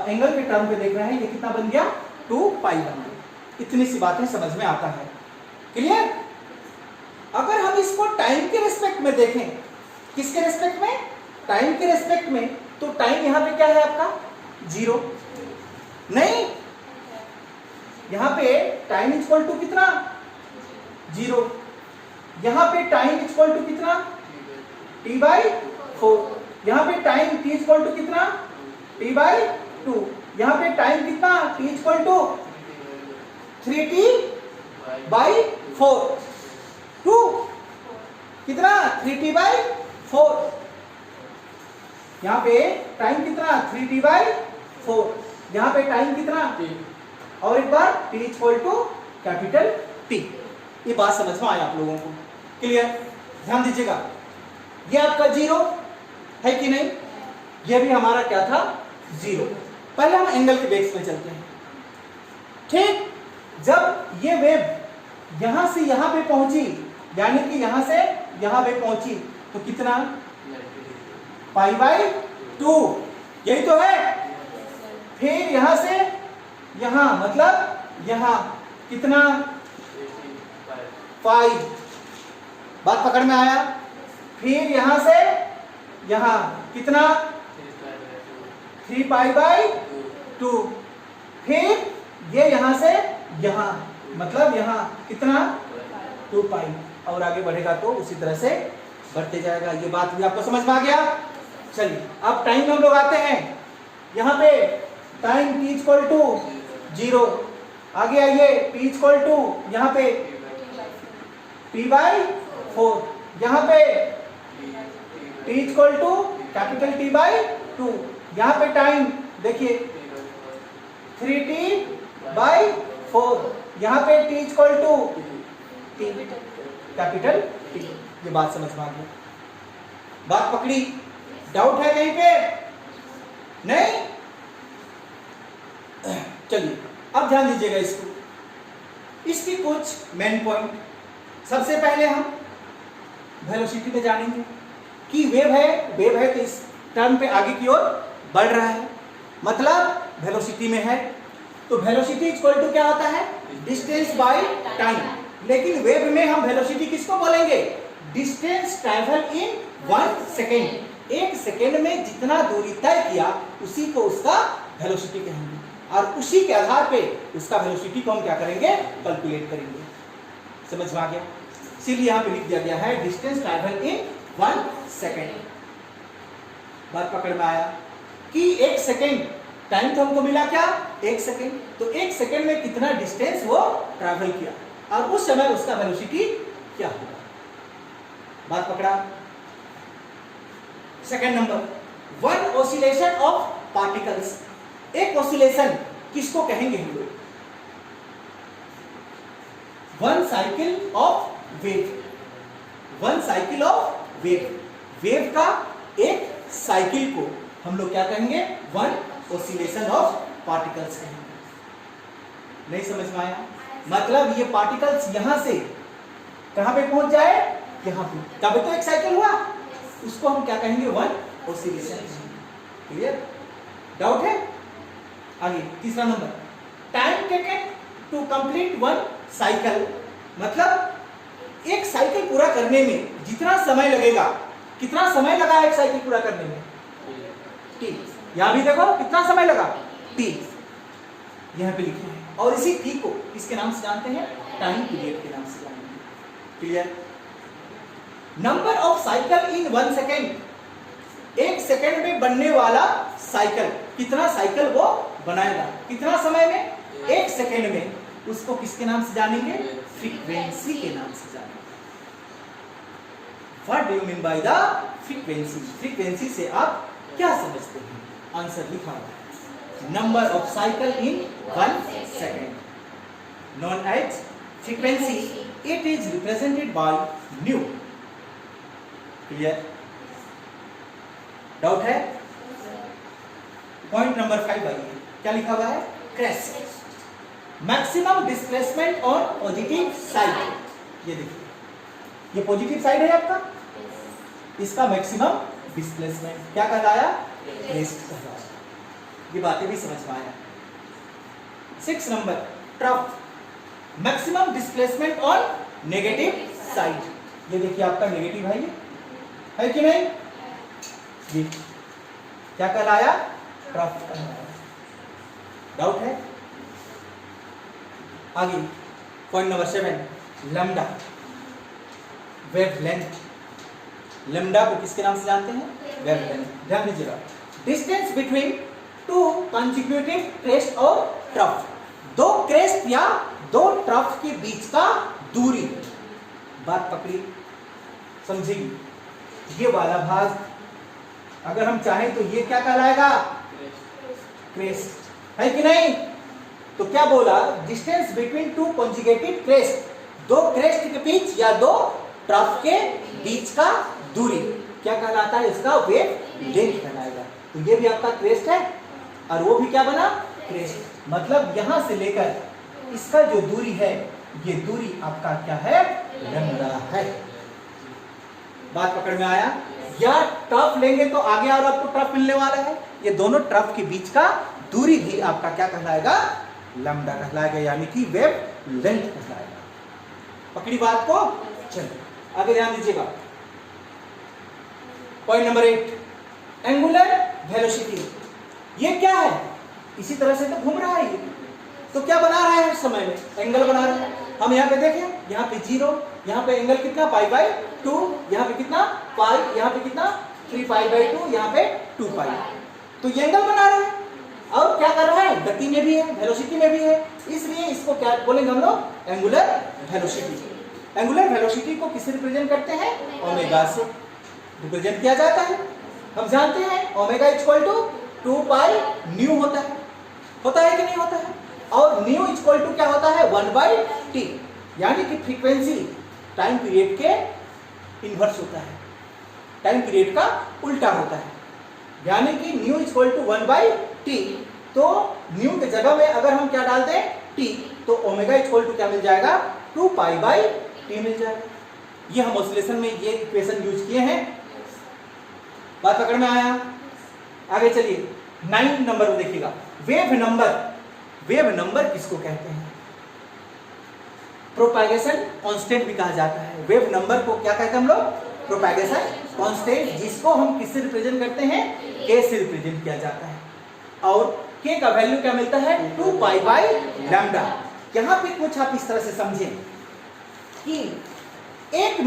एंगल के टर्म पे देख रहे हैं, ये कितना बन गया, 2π बन गया। इतनी सी बातें समझ में आता है। क्लियर? अगर हम इसको टाइम के रिस्पेक्ट में देखें, किसके रिस्पेक्ट में, टाइम के रिस्पेक्ट में, तो टाइम यहाँ पे क्या है आपका, जीरो नहीं, यहाँ पे टाइम इक्वल टू कितना, जीरो। यहाँ पे टाइम इक्वल टू कितना, t/4। यहाँ पे टाइम t इक्वल टू कितना, t/2। यहाँ पे टाइम कितना, t इक्वल टू 3t/4। 2 कितना, 3t/4। यहाँ पे टाइम कितना, 3t/4। यहाँ पे टाइम कितना, और एक बार t equal to capital T। ये बात समझ में आया आप लोगों को? क्लियर? ध्यान दीजिएगा, ये आपका जीरो है कि नहीं, ये भी हमारा क्या था, जीरो। पहले हम एंगल के बेस पे चलते हैं। ठीक, जब ये वेव यहां से यहां पे पहुंची, यानी कि यहां से यहां पे पहुंची, तो कितना, π/2, यही तो है। फिर यहां से यहां, मतलब यहां कितना, 5। बात पकड़ में आया? फिर यहां से यहां कितना, 3π/2। फिर ये यहां से यहां, मतलब यहां कितना, 2π, और आगे बढ़ेगा तो उसी तरह से बढ़ते जाएगा। ये बात भी आपको समझ में आ गया? चलिए, अब टाइम हम लोग आते हैं। यहाँ पे टाइम t इक्वल टू 0, आगे आइए, t इक्वल टू यहाँ पे t/4, यहाँ पे t equal to capital T/2। यहाँ पे टाइम देखिए 3t/4, यहाँ पे t equal to t, capital T. ये बात समझ में आ गई, बात पकड़ी? डाउट है कहीं पे? नहीं? चलिए अब ध्यान दीजिएगा इसको, इसकी कुछ मेन पॉइंट। सबसे पहले हम वेलोसिटी पे जानेंगे कि वेव है तो इस टर्म पे आगे की ओर बढ़ रहा है, मतलब वेलोसिटी में है। तो वेलोसिटी इक्वल टू क्या होता है? Distance by time. लेकिन वेव में हम वेलोसिटी किसको बोलेंगे? Distance travel in 1 second. 1 second में जितना दूरी तय किया उसी को उसका वेलोसिटी कहेंगे, और उसी के आधार पे उसका वेलोसिटी को हम क्या करेंगे? कैलकुलेट करेंगे। समझ में आ गया? इसीलिए यहाँ पे लिख दिया गया है डिस्टेंस ट्रैवल इन 1 सेकेंड। बात पकड़ में आया कि 1 सेकेंड टाइम तो हमको मिला क्या? 1 सेकेंड। तो 1 सेकेंड में कितना डिस्टेंस वो ट्रैवल किया और उस समय उसका वेलोसिटी क्या होगा। बात पकड़ा? Second number, one oscillation of particles. एक ऑसिलेशन किसको कहेंगे हम लोग? One cycle of wave. One cycle of wave. Wave का एक साइकिल को हम लोग क्या कहेंगे? वन ऑसिलेशन ऑफ पार्टिकल्स कहेंगे। नहीं समझ में आया? मतलब ये पार्टिकल्स यहां से कहां पे पहुंच जाए? यहां पे, तब तो एक साइकिल हुआ, उसको हम क्या कहेंगे? One oscillation. क्लियर? डाउट है? आगे तीसरा नंबर, time taken to complete one cycle. मतलब एक साइकिल पूरा करने में जितना समय लगेगा, कितना समय लगा एक साइकिल पूरा करने में? टी। यहां भी देखो कितना समय लगा? टी। यहां पे लिखे हैं, और इसी टी को किसके नाम से जानते हैं? टाइम पीरियड के नाम से जानते हैं। Clear? Number of cycle in 1 second. 1 second में बनने वाला साइकिल, कितना साइकिल वो बनाएगा, कितना समय में? 1 सेकेंड में। उसको किसके नाम से जानेंगे? फ्रीक्वेंसी के नाम से जानेंगे। What do you mean by the frequency? Frequency से आप क्या समझते हैं? आंसर लिखा हुआ है, number of cycle in 1 second known as frequency. It is represented by nu. Clear? Doubt है? पॉइंट नंबर 5 आइए, क्या लिखा हुआ है? Crest. Maximum displacement on positive side. ये देखिए, ये पॉजिटिव साइड है आपका, इसका मैक्सिमम डिस्प्लेसमेंट क्या कहलाया? क्रेस्ट कहलाया। ये बातें भी समझ में आया। 6 number, trough. Maximum displacement on negative side. ये देखिए आपका नेगेटिव है कि नहीं? ये क्या कहलाया? ट्रफ कहलाया। डाउट है? आगे point number 7, lambda, wavelength. Lambda को किसके नाम से जानते हैं? वेवलेंथ। ध्यान दीजिएगा, distance between two consecutive crest और ट्रफ। 2 क्रेस्ट या 2 ट्रफ के बीच का दूरी। बात पकड़ी? समझेगी? ये वाला भाग अगर हम चाहें तो ये क्या कहलाएगा? क्रेस्ट। है कि नहीं? तो क्या बोला? Distance between two consecutive crest. 2 crest के बीच या 2 ट्रफ के बीच का दूरी क्या कहलाता है? इसका वेव लेंथ कहलाएगा। तो ये भी आपका क्रेस्ट है और वो भी क्या बना? क्रेस्ट। मतलब यहां से लेकर इसका जो दूरी है, ये दूरी आपका क्या है? लैम्डा है। बात पकड़ में आया? या ट्रफ लेंगे तो आगे और आपको ट्रफ मिलने वाला है, ये दोनों ट्रफ के बीच का दूरी भी आपका क्या कहलाएगा? लैम्डा कहलाएगा, यानी कि वेव लेंथ कहलाएगा। पकड़ी बात को? चलिए आगे ध्यान दीजिएगा। Point number 8, angular velocity. ये क्या है? इसी तरह से तो घूम रहा है ये, तो क्या बना रहा है? उस समय में एंगल बना रहा है। हम यहाँ पे देखें, यहाँ पे 0, यहाँ पे एंगल कितना? π/2, यहाँ पे कितना? पाई, यहाँ पे कितना? 3π/2, यहाँ पे 2π। तो ये एंगल बना रहा है और क्या कर रहा है? गति में भी है, वेलोसिटी में भी है, इसलिए इसको क्या बोलेंगे हम लोग? Angular velocity. एंगुलर वेलोसिटी को किससे रिप्रेजेंट करते हैं? ओमेगा से रिप्रेजेंट किया जाता है। हम जानते हैं ओमेगा इक्वल टू 2π होता है कि नहीं होता है? और न्यू इक्वल टू क्या होता है? 1/t। यानी कि फ्रीक्वेंसी टाइम पीरियड के इन्वर्स होता है, टाइम पीरियड का उल्टा होता है, यानी कि न्यू इक्वल टू 1/t। तो न्यू के जगह में अगर हम क्या डाल दें t, तो ओमेगा इक्वल टू क्या मिल जाएगा 2π/t मिल जाएगा। ये हम ऑसिलेशन में ये इक्वेशन यूज किए हैं। बात पकड़ में आया? आगे चलिए 9 नंबर में देखिएगा, वेव नंबर। वेव नंबर किसको कहते हैं? प्रोपैगेशन कांस्टेंट भी कहा जाता है। वेव नंबर को क्या कहते हैं हम लोग? प्रोपैगेशन कांस्टेंट, जिसको हम किससे रिप्रेजेंट करते हैं? k से रिप्रेजेंट किया जाता है। और k का वैल्यू क्या मिलता है? 2π/λ। यहां पे कुछ आप इस तरह से समझें कि 1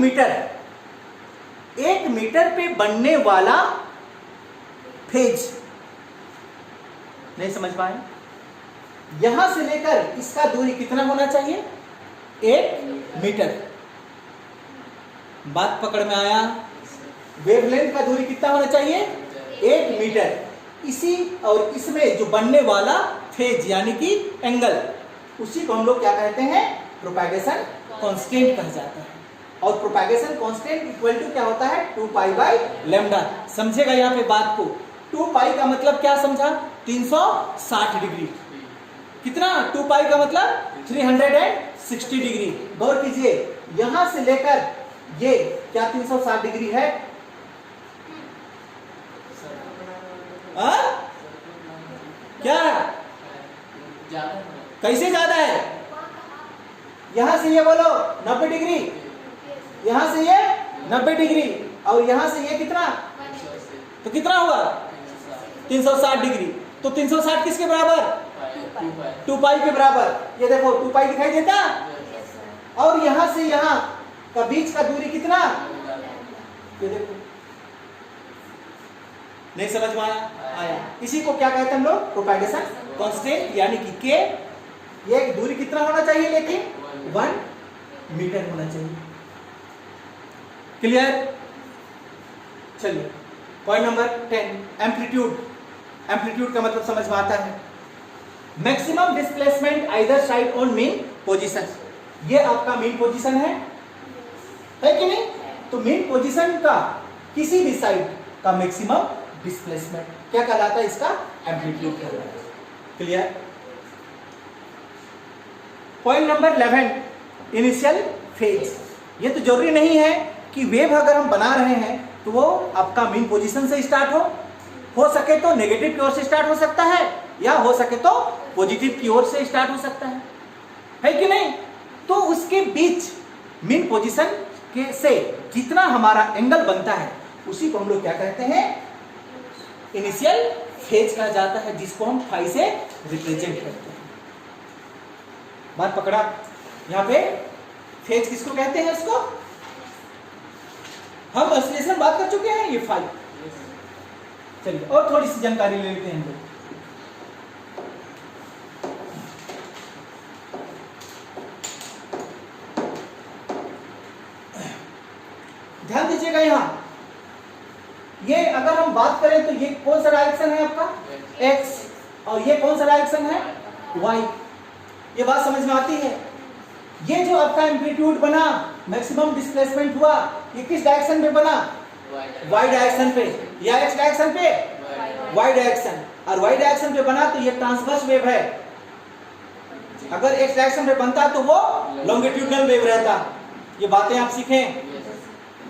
मीटर पे बनने वाला फेज, नहीं समझ पाए? यहां से लेकर इसका दूरी कितना होना चाहिए? 1 मीटर। बात पकड़ में आया? वेवलेंथ का दूरी कितना होना चाहिए? 1 मीटर। इसी और इसमें जो बनने वाला फेज यानी कि एंगल, उसी को हम लोग क्या कहते हैं? प्रोपैगेशन कांस्टेंट कहा जाता है। और प्रोपैगेशन कांस्टेंट इक्वल टू क्या होता है? 2π/λ। समझेगा यहाँ पे बात को? 2π का मतलब क्या समझा? 360 डिग्री। कितना? 2π का मतलब 360 डिग्री। गौर कीजिए, यहां से लेकर ये क्या 360 डिग्री है? क्या कैसे ज्यादा है? यहां से ये बोलो 90 डिग्री, यहां से ये 90 डिग्री, और यहां से ये कितना? तो कितना हुआ? 360 डिग्री। तो 360 किसके बराबर? 2π के बराबर। ये देखो 2π दिखाई देता। और यहां से यहां का बीच का दूरी कितना? ये देखो, नहीं समझ में आया? इसी को क्या कहते हैं हम लोग? प्रोपैगेशन कांस्टेंट, यानी कि k। ये दूरी कितना होना चाहिए? लेकिन 1 मीटर होना चाहिए। क्लियर? चलिए पॉइंट नंबर 10, एम्पलीट्यूड। एम्पलीट्यूड का मतलब समझ में आता है? Maximum displacement either side on mean position. ये आपका मीन पोजीशन है कि नहीं? तो मीन पोजीशन का किसी भी साइड का मैक्सिमम डिस्प्लेसमेंट क्या कहलाता है? इसका एम्पलीट्यूड कहलाता है। Clear? Point number 11, initial phase. ये तो जरूरी नहीं है कि वेव अगर हम बना रहे हैं तो वो आपका मीन पोजीशन से स्टार्ट हो सके तो नेगेटिव की ओर से स्टार्ट हो सकता है, या हो सके तो पॉजिटिव की ओर से स्टार्ट हो सकता है कि नहीं? तो उसके बीच मीन पोजीशन के से जितना हमारा एंगल बनता है उसी को हम लोग क्या कहते हैं? इनिशियल फेज कहा जाता है, जिसको हम फाई से रिप्रेजेंट करते हैं। बात पकड़ा? यहाँ पे फेज किसको कहते हैं? इसको हम ऑसिलेशन बात कर चुके हैं, ये फाई। चलिए और थोड़ी सी जानकारी ले लेते हैं हम लोग। ध्यान दीजिएगा, यहां ये अगर हम बात करें तो ये कौन सा डायरेक्शन है आपका? x, और ये कौन सा डायरेक्शन है? y। ये बात समझ में आती है? ये जो आपका एम्पलीट्यूड बना, मैक्सिमम डिस्प्लेसमेंट हुआ, ये किस डायरेक्शन पे बना? y डायरेक्शन पे, या x डायरेक्शन पे? y direction. और y डायरेक्शन पे बना तो ये ट्रांसवर्स वेव है। अगर x डायरेक्शन पे बनता तो वो लॉन्गिट्यूडनल वेव रहता। ये बातें आप सीखें।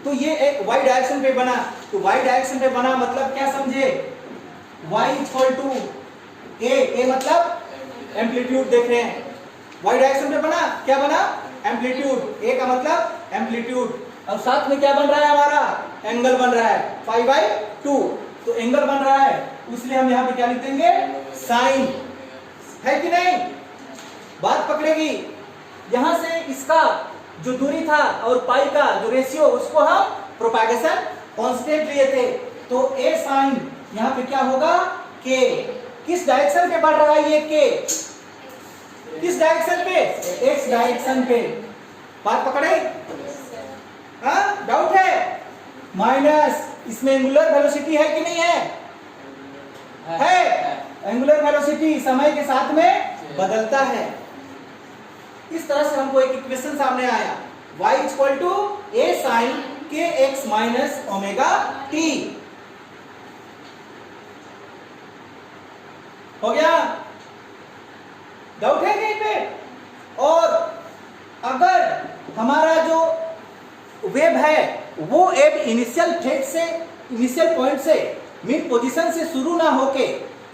तो ये एक y डायरेक्शन पे बना, तो y डायरेक्शन पे बना मतलब क्या समझे? y इक्वल टू a मतलब एम्पलीट्यूड देख रहे हैं। y डायरेक्शन पे बना, क्या बना? एम्पलीट्यूड। a का मतलब एम्पलीट्यूड, और साथ में क्या बन रहा है हमारा? एंगल बन रहा है π/2। तो एंगल बन रहा है, इसलिए हम यहाँ पे क्या लिख देंगे? साइन। है कि नहीं? बात पकड़ेगी? यहां से इसका जो दूरी था और पाई का जो रेशियो, उसको हम प्रोपैगेशन कांस्टेंट लिए थे। तो a साइन यहाँ पे क्या होगा? k। किस डायरेक्शन पे बढ़ रहा है ये k? किस डायरेक्शन पे? x डायरेक्शन पे। बात पकड़े? हाँ, डाउट है? माइनस, इसमें एंगुलर वेलोसिटी है कि नहीं है? है। एंगुलर वेलोसिटी समय के साथ में बदलता है। इस तरह से हमको एक इक्वेशन सामने आया, y equal to a sin kx minus omega t। हो गया? डाउट है कहीं पे? और अगर हमारा जो वेव है वो एक इनिशियल पॉइंट से मिड पोजीशन से शुरू ना होके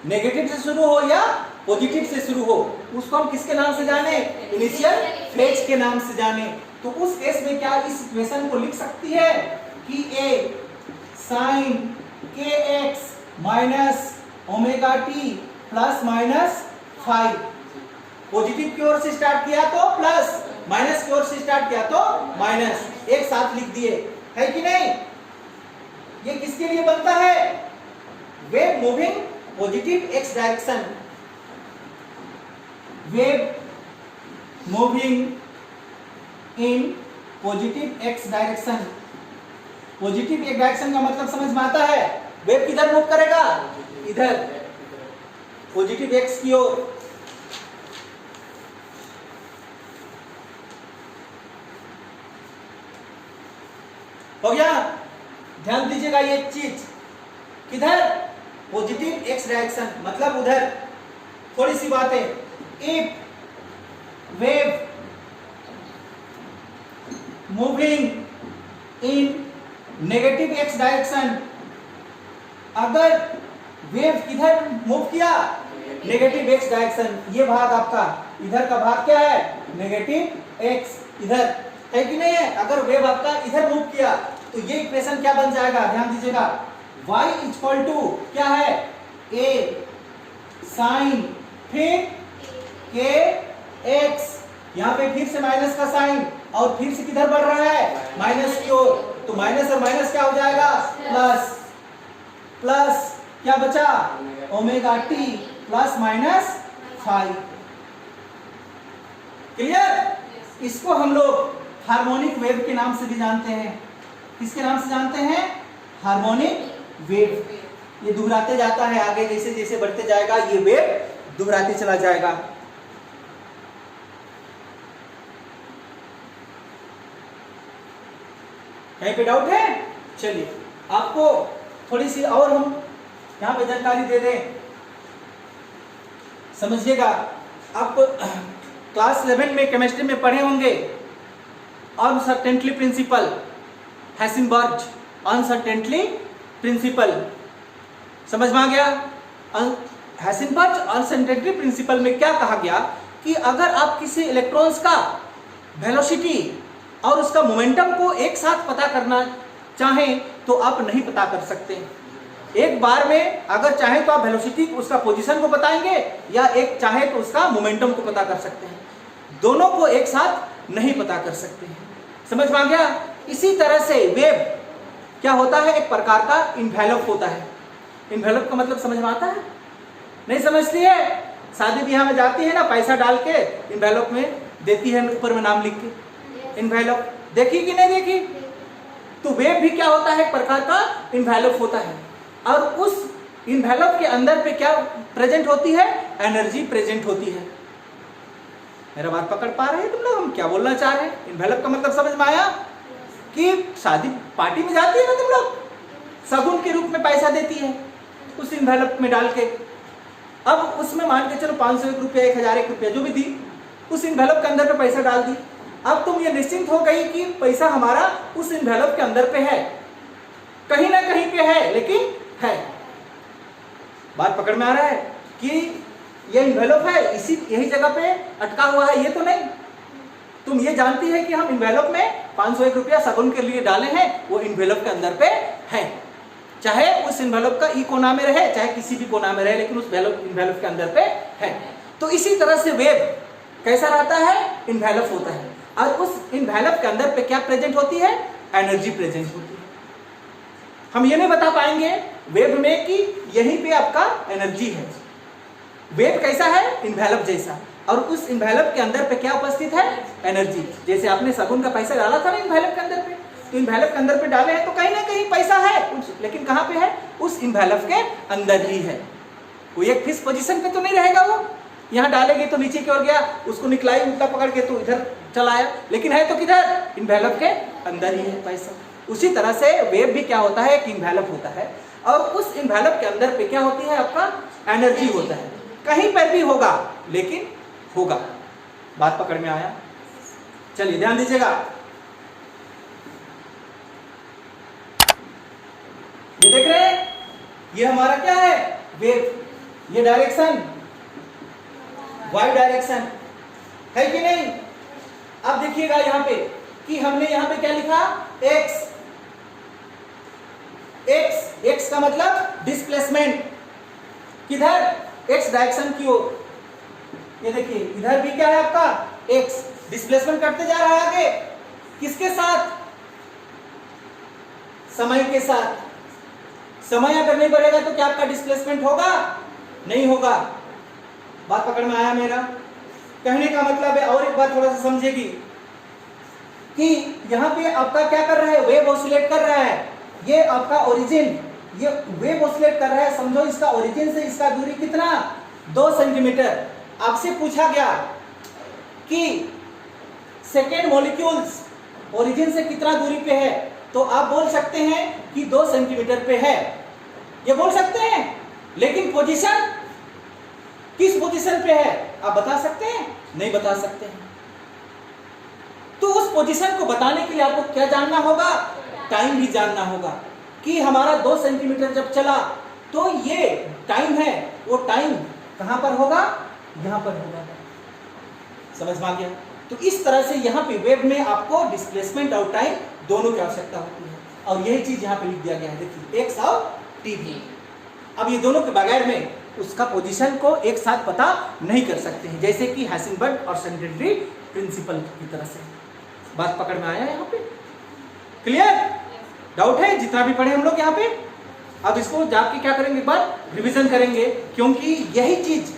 नेगेटिव से शुरू हो या पॉजिटिव से शुरू हो, उसको हम किसके नाम से जाने? इनिशियल फेज के नाम से जाने। तो उस केस में क्या इस इक्वेशन को लिख सकती है कि a sin kx minus omega t plus minus 5, positive की ओर से स्टार्ट किया तो प्लस, माइनस की ओर से स्टार्ट किया तो माइनस, एक साथ लिख दिए, है कि नहीं? ये किसके लिए बनता है? Wave moving positive x direction, wave moving in positive x direction. Positive x direction का मतलब समझ में आता है? वेव किधर मूव करेगा? इधर, पॉजिटिव x की ओर। हो गया? ध्यान दीजिएगा ये चीज, किधर? पॉजिटिव x डायरेक्शन, मतलब उधर। थोड़ी सी बात है, if wave moving in negative x direction, अगर वेव किधर मूव किया? नेगेटिव x डायरेक्शन, ये भाग आपका, इधर का भाग क्या है? नेगेटिव x, इधर है कि नहीं है? अगर वेव आपका इधर मूव किया तो ये इक्वेशन क्या बन जाएगा? ध्यान दीजिएगा, y इक्वल टू क्या है? a साइन फिर kx, यहाँ पे फिर से माइनस का साइन और फिर से किधर बढ़ रहा है? माइनस की ओर। तो माइनस और माइनस क्या हो जाएगा? प्लस, प्लस क्या बचा? Omega t plus minus 5। Clear? इसको हम लोग हार्मोनिक वेव के नाम से भी जानते हैं। किसके नाम से जानते हैं? Harmonic wave. ये दोहराते जाता है आगे, जैसे जैसे बढ़ते जाएगा ये वेव दोहराते चला जाएगा। कहीं पे डाउट है? चलिए आपको थोड़ी सी और हम यहाँ पे जानकारी दे दें, समझिएगा। आप क्लास 11 में केमिस्ट्री में पढ़े होंगे अनसर्टेनिटी प्रिंसिपल, हेसेनबर्ग अनसर्टेनिटी प्रिंसिपल, समझ में आ गया? हेसेनबर्ग अनसर्टेनिटी प्रिंसिपल में क्या कहा गया कि अगर आप किसी इलेक्ट्रॉन्स का वेलोसिटी और उसका मोमेंटम को एक साथ पता करना चाहें तो आप नहीं पता कर सकते। एक बार में अगर चाहे तो आप वेलोसिटी उसका पोजीशन को बताएंगे या एक चाहे तो उसका मोमेंटम को पता कर सकते हैं, दोनों को एक साथ नहीं पता कर सकते हैं। समझ में आ गया? इसी तरह से वेव क्या होता है? एक प्रकार का इन्वेलप होता है। इन्वेलप का मतलब समझ में आता है? नहीं समझती है? शादी ब्याह में जाती है ना, पैसा डाल के इन्वेलप में देती है, ऊपर में नाम लिख के। इन्वेलप देखी कि नहीं देखी? तो वेव भी क्या होता है? एक प्रकार का इन्वेलप होता है। और उस इन्वेलप के अंदर पे क्या प्रेजेंट होती है? एनर्जी प्रेजेंट होती है। मेरा बात पकड़ पा रहे हैं तुम लोग? हम क्या बोलना चाह रहे हैं? इन्वेलप का मतलब समझ में आया? कि शादी पार्टी में जाती है ना तुम लोग, शगुन के रूप में पैसा देती है उस इन्वेलप में डाल के। अब उसमें मान के चलो 501 रुपया, 1001 रुपया जो भी दी, उस इन्वेलप के अंदर पे पैसा डाल दी। अब तुम ये निश्चिंत हो गई कि पैसा हमारा उस इन्वेलप के अंदर पे है, कहीं ना कहीं पे है, लेकिन है। बात पकड़ में आ रहा है कि ये इन्वेलप है, यही जगह पे अटका हुआ है, ये तो नहीं। तुम ये जानती है कि हम इन्वेलप में 501 रुपया शगुन के लिए डाले हैं, वो इन्वेलप के अंदर पे है, चाहे उस इन्वेलप का ई कोना में रहे चाहे किसी भी कोना में रहे, लेकिन उस इन्वेलप के अंदर पे है। तो इसी तरह से वेव कैसा रहता है? इन्वेलप होता है। और उस इन्वेलप के अंदर पे क्या प्रेजेंट होती है? एनर्जी प्रेजेंट होती है। हम ये नहीं बता पाएंगे वेव में कि यहीं पे आपका एनर्जी है। वेव कैसा है? इन्वेलप जैसा। और उस इन्वेलप के अंदर पे क्या उपस्थित है? एनर्जी। जैसे आपने शगुन का पैसा डाला था ना इन्वेलप के अंदर पे, तो इन्वेलप के अंदर पे डाले हैं तो कहीं ना कहीं पैसा है, लेकिन कहाँ पे है? उस इन्वेलप के अंदर ही है। वो एक फिक्स पोजीशन पे तो नहीं रहेगा वो, यहाँ डालेगी तो नीचे की ओर गया, उसको निकलाई उल्टा पकड़ के तो इधर चला आया, लेकिन है तो किधर, इन्वेलप के अंदर ही है भाई साहब। उसी तरह से वेव भी क्या होता है कि इन्वेलप होता है, और उस इन्वेलप के अंदर पे क्या होती है, आपका एनर्जी होता है। कहीं पर भी होगा लेकिन होगा। बात पकड़ में आया? चलिए ध्यान दीजिएगा, ये देख रहे हैं, ये हमारा क्या है, वेव। ये डायरेक्शन वाई डायरेक्शन है कि नहीं? अब देखिएगा यहां पे कि हमने यहां पे क्या लिखा, x। x का मतलब डिस्प्लेसमेंट, किधर, x डायरेक्शन की ओर। ये देखिए इधर भी क्या है आपका x, डिस्प्लेसमेंट करते जा रहा है आगे, किसके साथ, समय के साथ। समय अगर नहीं बढ़ेगा तो क्या आपका डिस्प्लेसमेंट होगा, नहीं होगा। बात पकड़ में आया मेरा? कहने का मतलब है, और एक बात थोड़ा सा समझेगी कि यहाँ पे आपका क्या कर रहा है, वेव ऑसिलेट कर रहा है। ये आपका ओरिजिन, ये वेव ऑसिलेट कर रहा है, समझो इसका ओरिजिन से इसका दूरी कितना, 2 सेंटीमीटर। आपसे पूछा गया कि सेकेंड मॉलिक्यूल्स ओरिजिन से कितना दूरी पे है, तो आप बोल सकते हैं कि 2 सेंटीमीटर पे है, ये बोल सकते हैं। लेकिन पोजीशन, किस पोजीशन पे है आप बता सकते हैं, नहीं बता सकते हैं। तो उस पोजीशन को बताने के लिए आपको क्या जानना होगा, टाइम भी जानना होगा कि हमारा 2 सेंटीमीटर जब चला तो ये टाइम है, वो टाइम कहां पर होगा, यहां पर होगा। समझ में आ गया? तो इस तरह से यहाँ पे वेव में आपको डिस्प्लेसमेंट और टाइम दोनों की आवश्यकता होती है, और यही चीज यहाँ पे लिख दिया गया है, देखिए x और t भी। अब ये दोनों के बगैर में उसका पोजीशन को एक साथ पता नहीं कर सकते हैं, जैसे कि हाइसेनबर्ग और सेकेंडरी प्रिंसिपल की तरह से। बात पकड़ में आया यहाँ पे? क्लियर? डाउट है जितना भी पढ़े हम लोग यहाँ पे? अब इसको जाके क्या करेंगे, एक बार रिवीजन करेंगे, क्योंकि यही चीज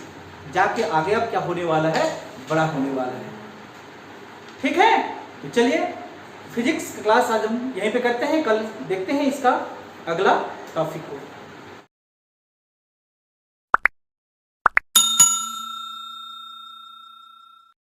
जाके आगे अब क्या होने वाला है, बड़ा होने वाला है। ठीक है, तो चलिए फिजिक्स क्लास आज हम यहीं पे करते हैं, कल देखते हैं इसका अगला टॉपिक को।